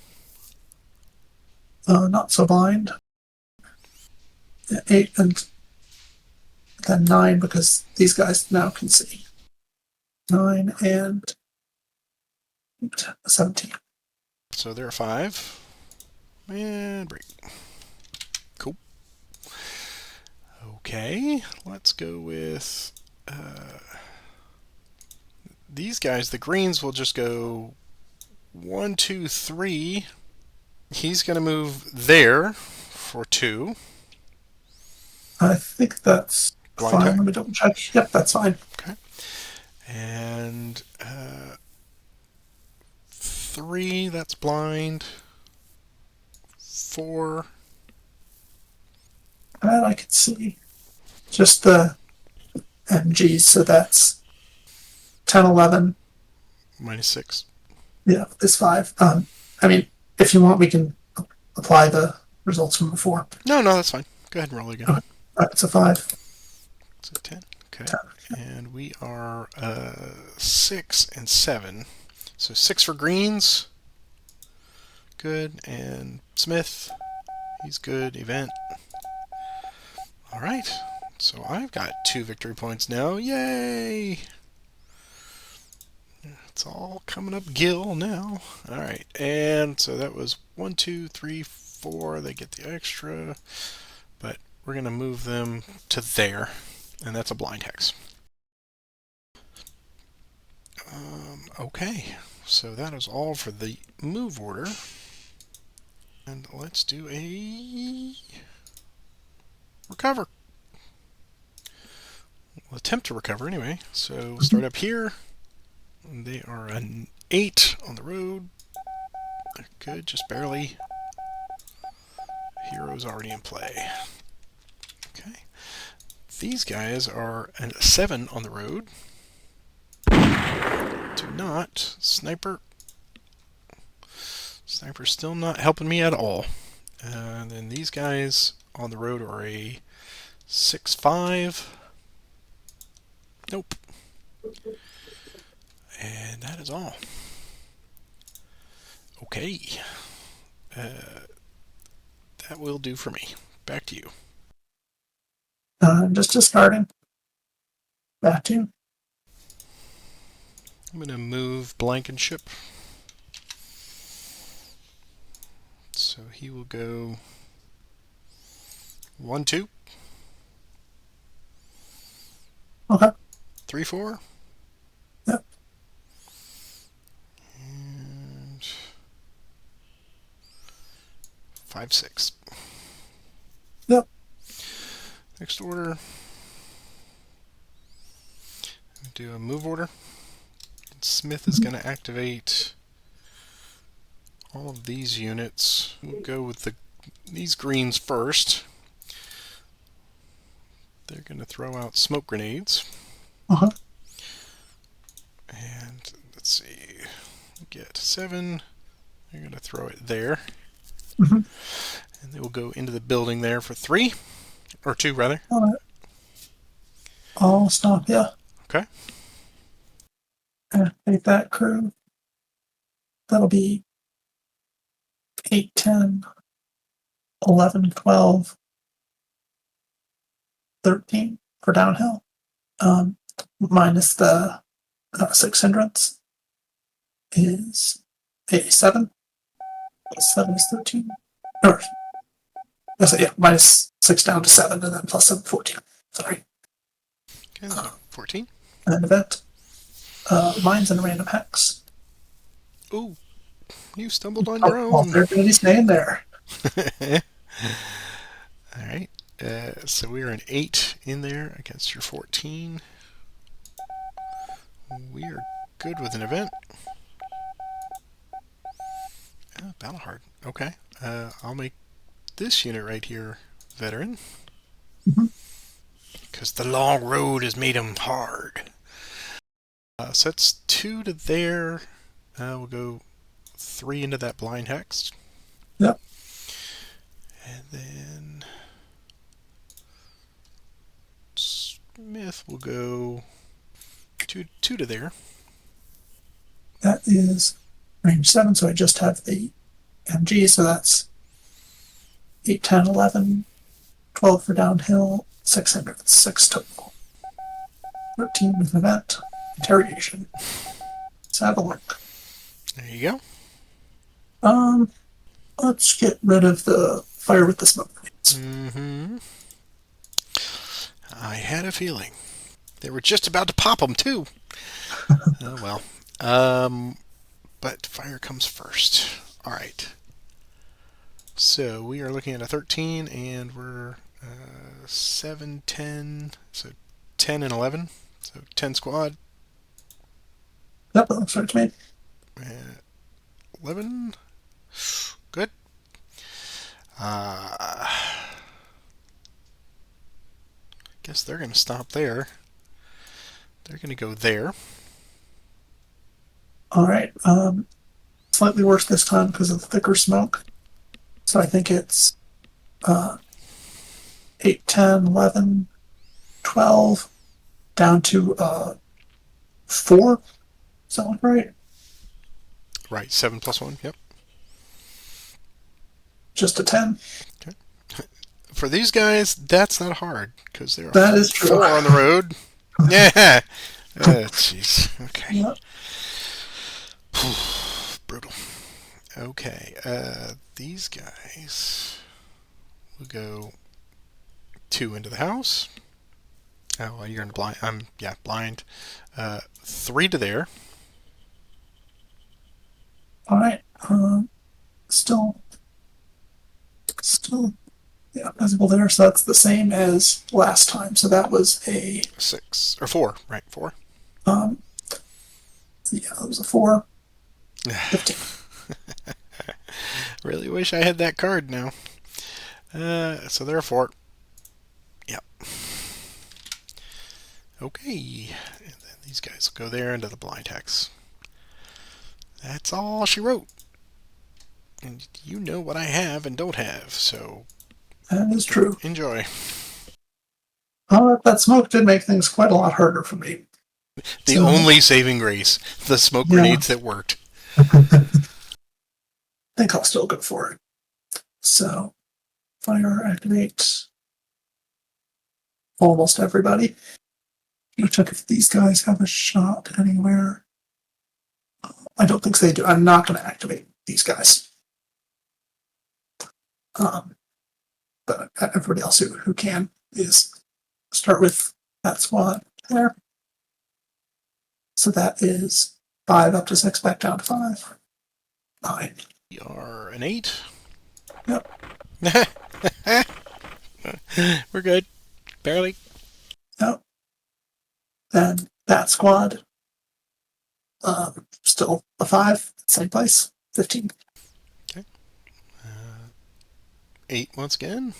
Not so blind. 8 and then 9 because these guys now can see. 9 and 17. So they're a 5. And break. Cool. Okay, let's go with these guys. The greens will just go 1, 2, 3. He's going to move there for 2. I think that's blind Fine, hack. let me double check. Yep, that's fine. Okay. And 3, that's blind. 4. And I can see just the MGs, so that's 10, 11. -6. Yeah, is 5. I mean, if you want, we can apply the results from before. No, no, that's fine. Go ahead and roll again. Okay. It's a 5. So 10. Okay. 10. And we are 6 and 7. So 6 for greens. Good. And Smith. He's good. Event. All right. So I've got 2 victory points now. Yay! It's all coming up Gil now. All right. And so that was 1, 2, 3, 4. They get the extra. But we're going to move them to there. And that's a blind hex. Okay. So that is all for the move order. And let's do a recover. We'll attempt to recover anyway. So we'll start up here. They are an 8 on the road. They're good, just barely. Hero's already in play. Okay. These guys are a 7 on the road. Do not. Sniper. Sniper's still not helping me at all. And then these guys on the road are a 6-5. Nope. And that is all. Okay. That will do for me. Back to you. Just discarding. Back to you. I'm going to move Blankenship. So he will go 1, 2. Okay. 3, 4. Yep. And 5, 6. Yep. Next order. Do a move order. Smith is going to activate all of these units. We'll go with these greens first. They're going to throw out smoke grenades. Uh-huh. And let's see. We get 7. They're going to throw it there. Mm-hmm. And they will go into the building there for 3. Or 2, rather. All right. I'll stop you. Okay. Activate that crew. That'll be 8, 10, 11, 12, 13 for downhill. Minus the 6 hindrance is a 7. 7 is 13. Or, yeah, minus 6 down to 7, and then plus 7, 14. Sorry. Okay, 14. And then event. Mine's in a random hex. Ooh, you stumbled on your Well, own. they're going to be staying there. All right. So we are an 8 in there against your 14. We are good with an event. Battle hard. Okay. I'll make this unit right here veteran. Because the long road has made them hard. So that's 2 to there. We'll go 3 into that blind hex. Yep. And then Smith will go 2 to there. That is range 7, so I just have the MG, so that's 8, 10, 11, 12 for downhill, 600, 6 total. 13 with an event. Interrogation. Let's have a look. There you go. Let's get rid of the fire with the smoke grenades. Mm-hmm. I had a feeling. They were just about to pop them, too. Oh, well. But fire comes first. All right. So we are looking at a 13, and we're 7, 10. So 10 and 11. So 10 squad. Yep, that looks right to me. 11. Good. Guess they're going to stop there. They're going to go there. All right. Slightly worse this time because of the thicker smoke. So I think it's 8, 10, 11, 12, down to 4. Does that look right? Right, 7 plus 1. Yep. Just a 10. Okay. For these guys, that's not hard because there are That is true. 4 on the road. Yeah. Jeez. Okay. Yep. Brutal. Okay. These guys will go 2 into the house. Oh, well, you're in blind. Blind. 3 to there. All right. Still, yeah, visible there. So that's the same as last time. So that was a 6 or 4. Right, 4. um, yeah, that was a 4. 15. Really wish I had that card now. So there are 4. Yep. Okay. And then these guys will go there into the blind hex. That's all she wrote. And you know what I have and don't have, so That is true. enjoy. That smoke did make things quite a lot harder for me. The So, only saving grace, the smoke yeah. grenades that worked. I think I'll still go for it. So, fire activate almost everybody. I'm gonna check if these guys have a shot anywhere. I don't think they do. I'm not going to activate these guys. But everybody else who can is start with that squad there. So that is 5 up to 6, back down to 5. 9. We are an 8. Yep. We're good. Barely. Yep. Then that squad, still a 5, same place, 15. Okay. 8 once again.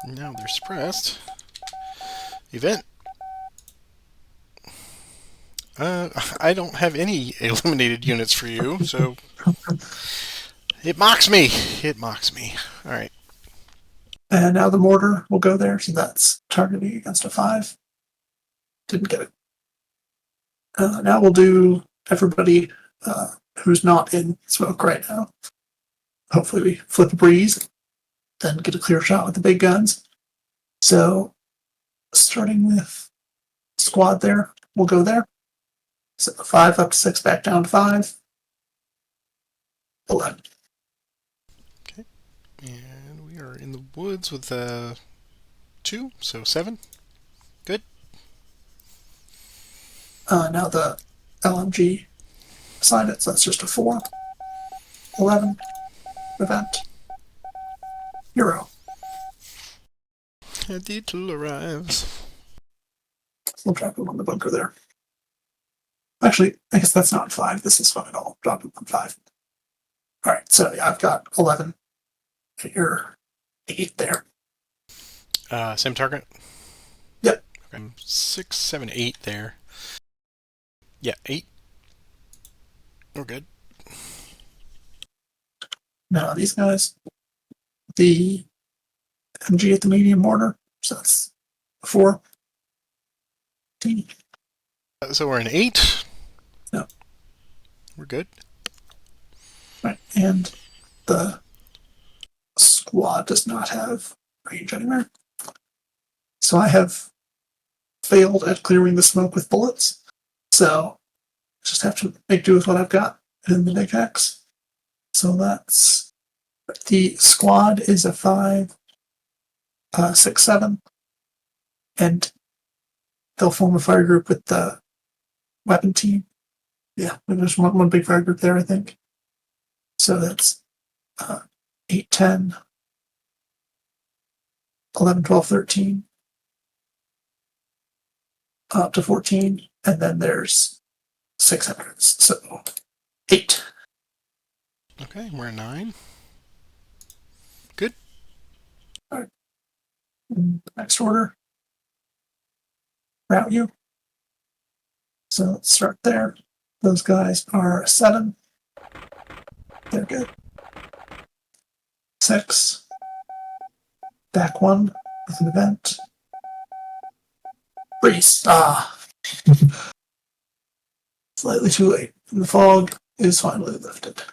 Now they're suppressed. Event. I don't have any eliminated units for you, so it mocks me. It mocks me. All right. And now the mortar will go there, so that's targeting against a 5. Didn't get it. Now we'll do everybody who's not in smoke right now. Hopefully we flip a breeze, then get a clear shot with the big guns. So starting with squad there, we'll go there. So 5 up to 6, back down to 5. 11. Okay. And we are in the woods with 2, so 7. Good. Now the LMG assigned it, so that's just a 4. 11. Event. Hero. A detail arrives. We'll drop him on the bunker there. Actually, I guess that's not 5. This is 5. I'll drop him on 5. All right, so yeah, I've got 11. You're 8 there. Same target? Yep. Okay. 6, 7, 8 there. Yeah, 8. We're good. Now these guys, the MG at the medium mortar, so that's 4. So we're in 8. No. We're good. Right, and the squad does not have range anywhere. So I have failed at clearing the smoke with bullets. So just have to make do with what I've got in the big hex. So that's the squad is a 5, 6, 7, and they'll form a fire group with the weapon team. Yeah, there's one big fire group there, I think. So that's 8, 10, 11, 12, 13, up to 14, and then there's 600s. So 8. Okay, we're at 9. Good. All right. Next order. Route you. So let's start there. Those guys are 7. They're good. 6. Back 1 with an event. Freeze. Slightly too late. And the fog is finally lifted.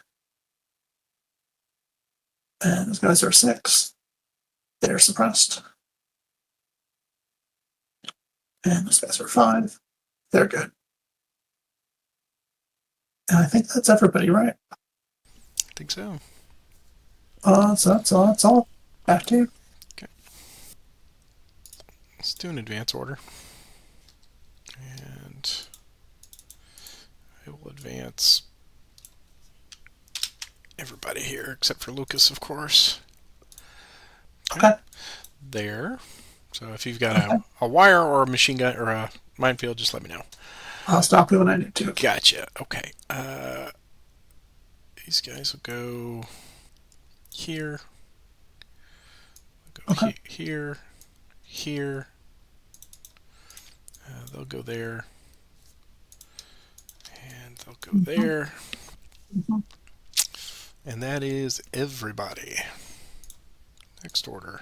And those guys are 6. They're suppressed. And those guys are 5. They're good. And I think that's everybody, right? I think so. So that's all. Back to you. Okay. Let's do an advance order. And I will advance everybody here except for Lucas, of course. Okay. There. So if you've got a wire or a machine gun or a minefield, just let me know. I'll stop you when I need to. Gotcha. Okay. These guys will go here. We'll go here. Here. They'll go there. And they'll go there. And that is everybody. Next order.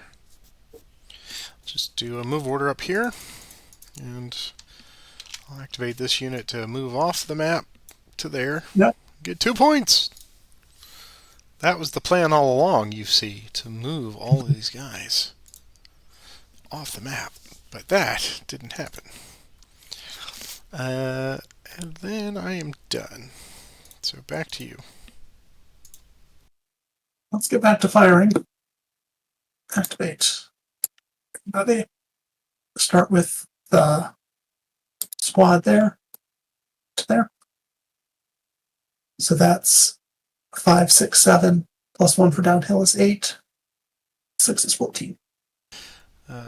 Just do a move order up here. And I'll activate this unit to move off the map to there. Yep. Get 2 points. That was the plan all along, you see, to move all of these guys off the map. But that didn't happen. And then I am done. So back to you. Let's get back to firing. Activate. Everybody. Start with the squad there to there. So that's 5, 6, 7, plus 1 for downhill is 8. 6 is 14.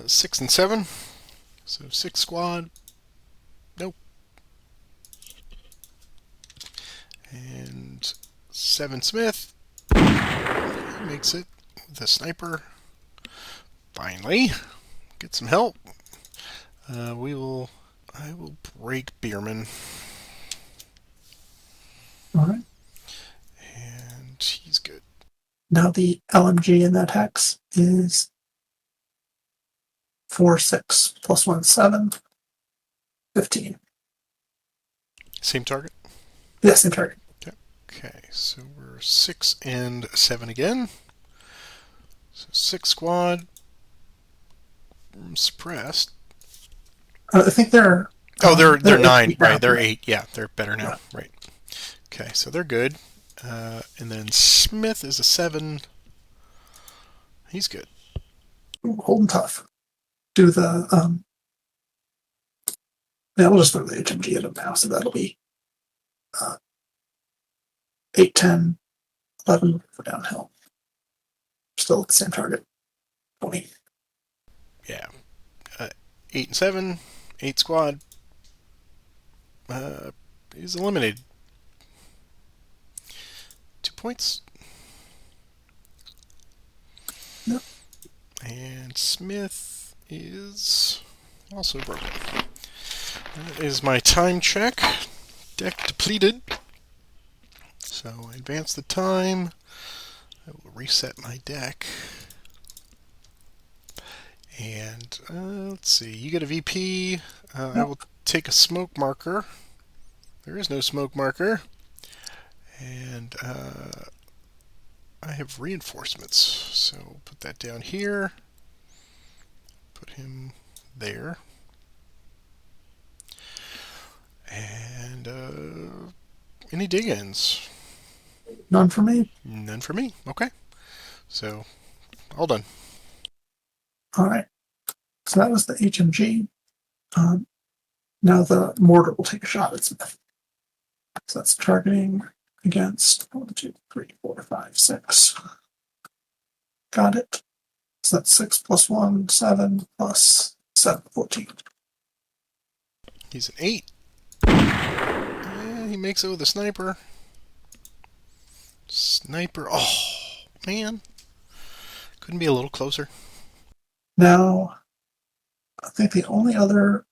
6 and 7. So 6 squad. Nope. And 7 Smith. He makes it with a sniper. Finally. Get some help. I will break Bierman. All right. And he's good. Now the LMG in that hex is 4, 6, plus 1, 7, 15. Same target? Yes, same target. Okay, so we're 6 and 7 again. So 6 squad. Suppressed. I think they're... they're 9, right? Right, they're 8. Yeah, they're better now. Right. Okay, so they're good. And then Smith is a 7. He's good. Holding tough. Do the... yeah, we'll just throw the HMG at them now, so that'll be 8, 10, 11 for downhill. Still at the same target. 20. Yeah. 8 and 7. 8 squad. Is eliminated. 2 points. Yep. And Smith is also broken. That is my time check. Deck depleted. So I advance the time. I will reset my deck. And let's see. You get a VP. I will take a smoke marker. There is no smoke marker. And I have reinforcements. So put that down here. Put him there. And any dig-ins? None for me. None for me. Okay. So, all done. All right. So that was the HMG. Now the mortar will take a shot at Smith. So that's targeting against 1, 2, 3, 4, 5, 6. Got it. So that's 6 plus 1, 7 plus 7, 14. He's an 8. And he makes it with a sniper. Sniper. Oh, man. Couldn't be a little closer. Now, I think the only other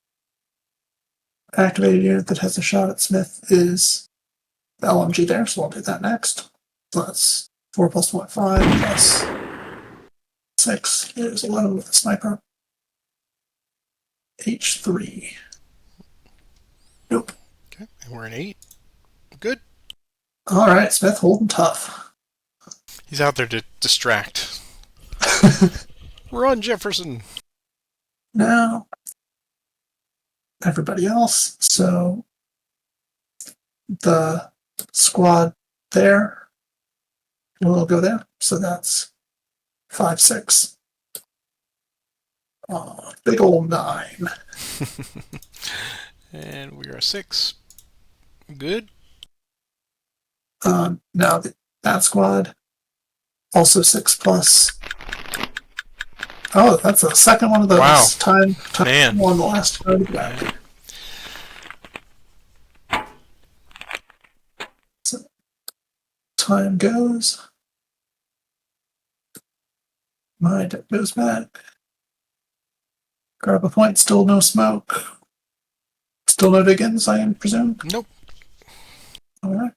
activated unit that has a shot at Smith is the LMG there, so I'll do that next. So that's 4 plus 1, 5 plus 6 is 11 with a sniper. H3. Nope. Okay, and we're an 8. Good. All right, Smith holding tough. He's out there to distract. Run, Jefferson. Now, everybody else. So the squad there will go there. So that's 5, 6. Big old 9. And we are 6. Good. Now that squad also 6 plus. Oh, that's the second one of those. Wow. Time Man. one, the last time back. So, time goes. My deck goes back. Grab a point. Still no smoke. Still no Diggins, I presume. Nope. All right.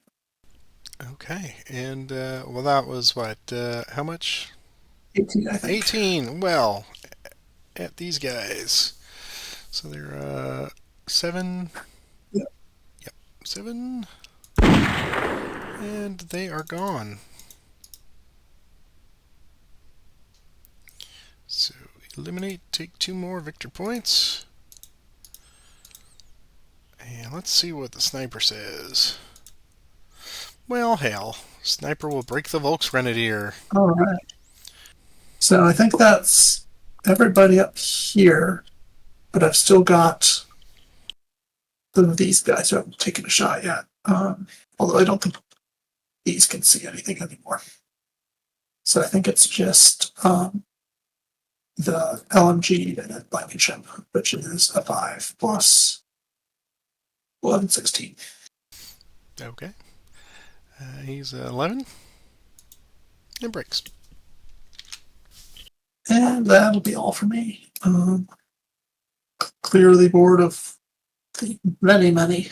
Okay, and well, that was what? How much? 18, I think. 18. Well, at these guys, so they're 7. Yep. 7, and they are gone. So eliminate. Take 2 more victor points. And let's see what the sniper says. Well, hell. Sniper will break the Volksgrenadier. All right. So I think that's everybody up here, but I've still got these guys who haven't taken a shot yet. Although I don't think these can see anything anymore. So I think it's just the LMG and Blankenship, which is a 5 plus 11, 16. Okay. He's 11. And breaks. And that'll be all for me. Clear the board of the many, many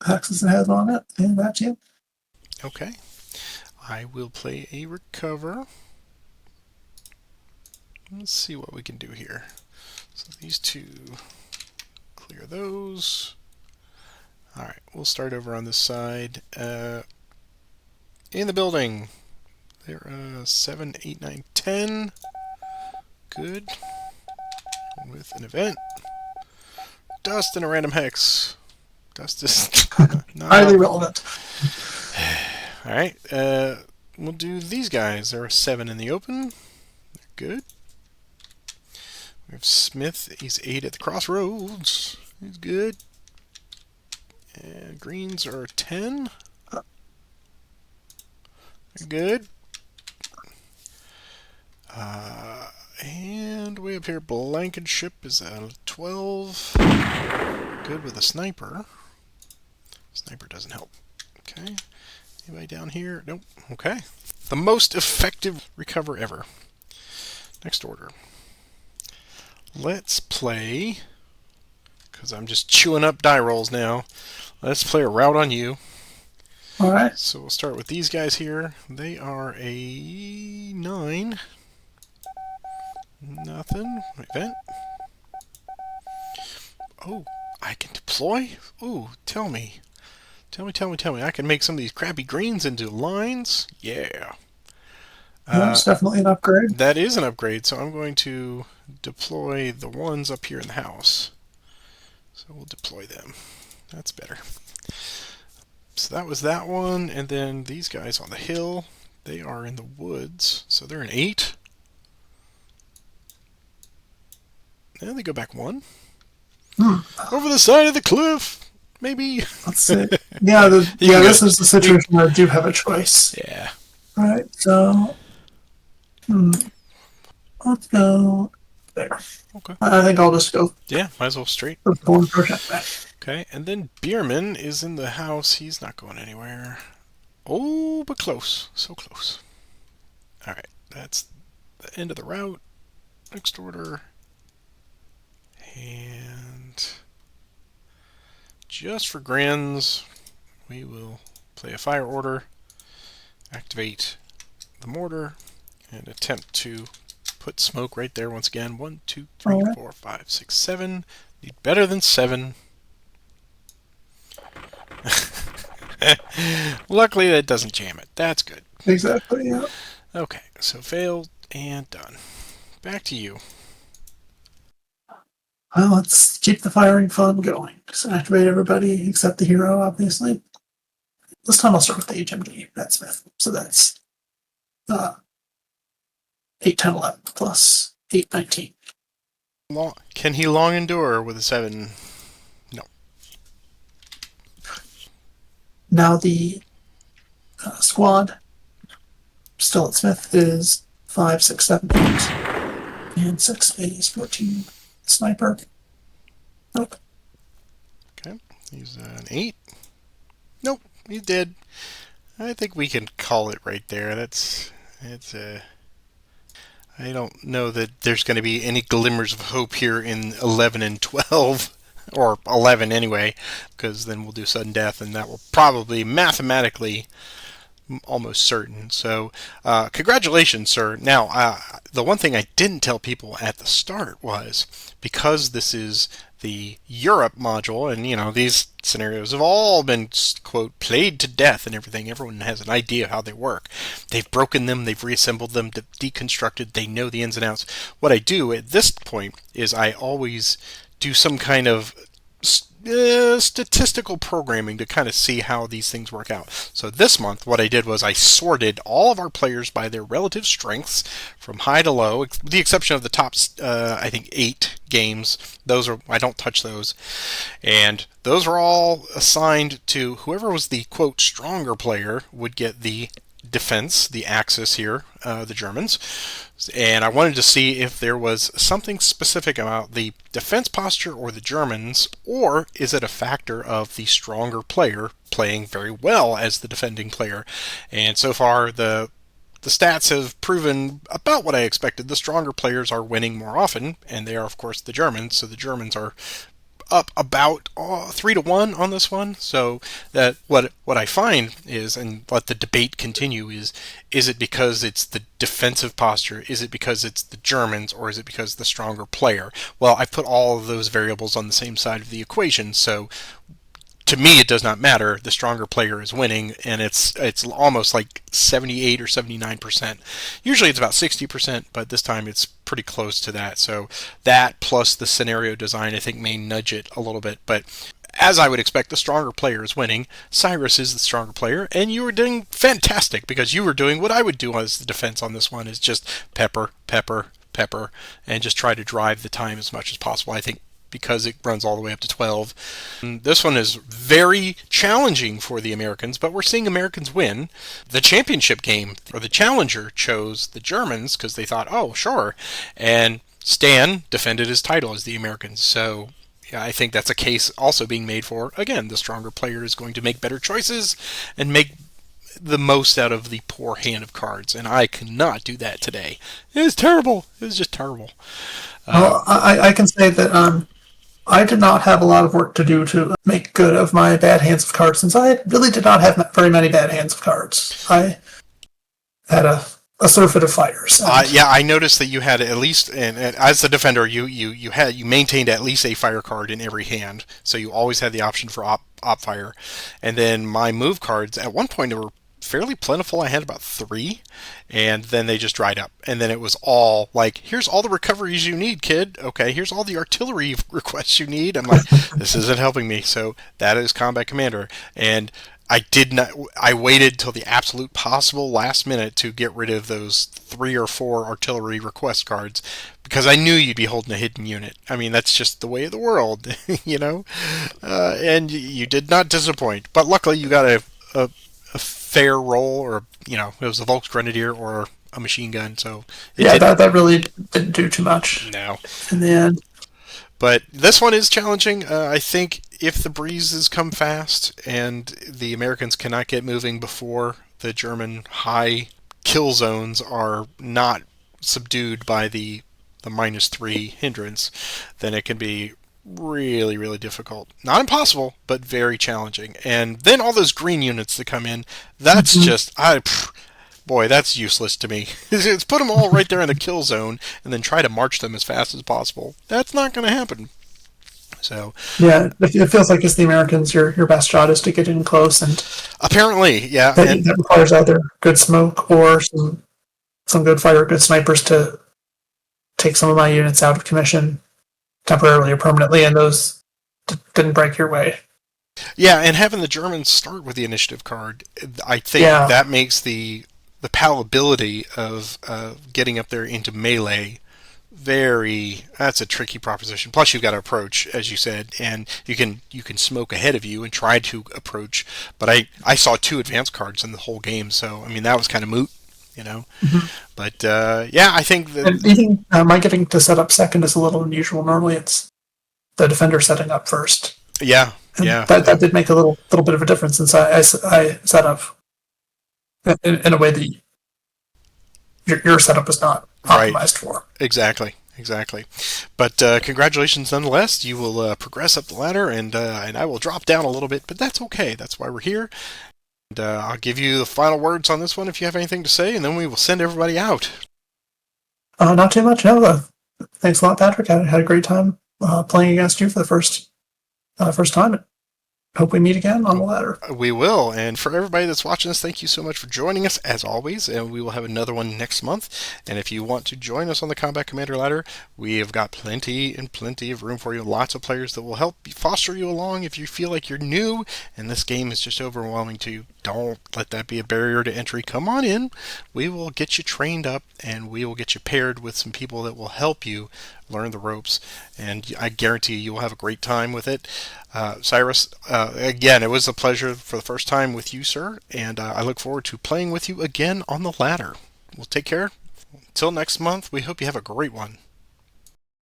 axes it has on it, and that's it. Okay. I will play a recover. Let's see what we can do here. So these 2, clear those. Alright, we'll start over on this side. In the building. There 7, 8, 9, 10. Good. With an event. Dust and a random hex. Dust is not Highly relevant. Alright, we'll do these guys. There are 7 in the open. They're good. We have Smith. He's 8 at the crossroads. He's good. And greens are 10. They're good. And way up here, Blankenship is at 12. Good with a sniper. Sniper doesn't help. Okay. Anybody down here? Nope. Okay. The most effective recover ever. Next order. Let's play, because I'm just chewing up die rolls now. Let's play a route on you. All right. So we'll start with these guys here. They are a 9. Nothing. Event. Oh, I can deploy? Ooh, tell me. Tell me. I can make some of these crappy greens into lines? Yeah. That's definitely an upgrade. That is an upgrade, so I'm going to deploy the ones up here in the house. So we'll deploy them. That's better. So that was that one, and then these guys on the hill, they are in the woods, so they're an 8. And they go back 1. Over the side of the cliff, maybe. Let's see. Yeah, this is the situation where I do have a choice. Yeah. All right, so Let's go there. Okay. I think I'll just go Yeah, might as well straight. for the thorn crochet. Okay, and then Bierman is in the house. He's not going anywhere. Oh, but close. So close. Alright, that's the end of the route. Next order. And just for grins, we will play a fire order, activate the mortar, and attempt to put smoke right there once again. 1, 2, 3, All right. 4, 5, 6, 7. Need better than 7. Luckily, that doesn't jam it. That's good. Exactly. Yeah. Okay, so failed and done. Back to you. Well, let's keep the firing fun going. Just activate everybody except the hero, obviously. This time I'll start with the HMD, Matt Smith. So that's 8, 10, 11 plus 8, 19. Can he long endure with a 7? No. Now the squad, still at Smith, is 5, 6, 7, 8. And 6 is 14. Sniper. Nope. Okay, he's an 8. Nope, he's dead. I think we can call it right there. I don't know that there's going to be any glimmers of hope here in 11 and 12, or 11 anyway, because then we'll do sudden death, and that will probably mathematically almost certain. So, congratulations, sir. Now, the one thing I didn't tell people at the start was because this is the Europe module, and these scenarios have all been quote played to death and everything. Everyone has an idea how they work. They've broken them, they've reassembled them, deconstructed. They know the ins and outs. What I do at this point is I always do some kind of statistical programming to kind of see how these things work out. So this month, what I did was I sorted all of our players by their relative strengths from high to low, with the exception of the top, I think, 8 games. I don't touch those. And those are all assigned to whoever was the, quote, stronger player would get the defense, the Axis here, the Germans. And I wanted to see if there was something specific about the defense posture or the Germans, or is it a factor of the stronger player playing very well as the defending player? And so far, the stats have proven about what I expected. The stronger players are winning more often, and they are, of course, the Germans. So the Germans are up about 3-1 on this one. So that what I find is, and let the debate continue, is it because it's the defensive posture? Is it because it's the Germans, or is it because the stronger player? Well, I put all of those variables on the same side of the equation, so to me, it does not matter. The stronger player is winning, and it's almost like 78 or 79%. Usually it's about 60%, but this time it's pretty close to that. So that plus the scenario design, I think, may nudge it a little bit. But as I would expect, the stronger player is winning. Cyrus is the stronger player, and you were doing fantastic because you were doing what I would do as the defense on this one, is just pepper, pepper, pepper, and just try to drive the time as much as possible. I think because it runs all the way up to 12. And this one is very challenging for the Americans, but we're seeing Americans win. The championship game, or the challenger, chose the Germans because they thought, oh, sure. And Stan defended his title as the Americans. So yeah, I think that's a case also being made for, again, the stronger player is going to make better choices and make the most out of the poor hand of cards. And I cannot do that today. It was terrible. It was just terrible. Well, I can say that I did not have a lot of work to do to make good of my bad hands of cards, since I really did not have very many bad hands of cards. I had a surfeit of fires. Yeah, I noticed that you had at least, and as the defender, you maintained at least a fire card in every hand, so you always had the option for op fire. And then my move cards, at one point, they were fairly plentiful. I had about 3, and then they just dried up. And then it was all like, here's all the recoveries you need, kid. Okay, here's all the artillery requests you need. I'm like, this isn't helping me. So that is Combat Commander. And I did not. I waited till the absolute possible last minute to get rid of those 3 or 4 artillery request cards because I knew you'd be holding a hidden unit. I mean, that's just the way of the world, you know. And you did not disappoint. But luckily, you got a fair roll, or it was a Volksgrenadier or a machine gun, so it Yeah, didn't. that really didn't do too much No. in the end. But this one is challenging. I think if the breezes come fast and the Americans cannot get moving before the German high kill zones are not subdued by the -3 hindrance, then it can be really, really difficult. Not impossible, but very challenging. And then all those green units that come in, that's Mhm. just boy, that's useless to me. It's put them all right there in the kill zone and then try to march them as fast as possible. That's not going to happen. So Yeah, it feels like it's the Americans. Your best shot is to get in close, and apparently, yeah, that and that requires either good smoke or some good fire, good snipers to take some of my units out of commission temporarily or permanently, and those didn't break your way. yeah, and having the Germans start with the initiative card, I think Yeah. that makes the palatability of getting up there into melee very. That's a tricky proposition. Plus, you've got to approach, as you said, and you can smoke ahead of you and try to approach. But I saw two advance cards in the whole game, so I mean that was kind of moot, you know. Mhm. But yeah, I think And that even my getting to set up second is a little unusual. Normally, it's the defender setting up first, yeah, and yeah, that did make a little bit of a difference since I set up in a way that your setup was not right, optimized for. exactly. Exactly, but congratulations nonetheless. You will progress up the ladder, and I will drop down a little bit, but that's okay. That's why we're here. And I'll give you the final words on this one if you have anything to say, and then we will send everybody out. Not too much. No, thanks a lot, Patrick. I had a great time playing against you for the first time. Hope we meet again on the ladder. We will. And for everybody that's watching this, thank you so much for joining us as always. And we will have another one next month. And if you want to join us on the Combat Commander ladder, we have got plenty and plenty of room for you. Lots of players that will help foster you along if you feel like you're new and this game is just overwhelming to you. Don't let that be a barrier to entry. Come on in. We will get you trained up and we will get you paired with some people that will help you learn the ropes. And I guarantee you will have a great time with it. Cyrus, again, it was a pleasure for the first time with you, sir, and I look forward to playing with you again on the ladder. Well, take care. Until next month, we hope you have a great one.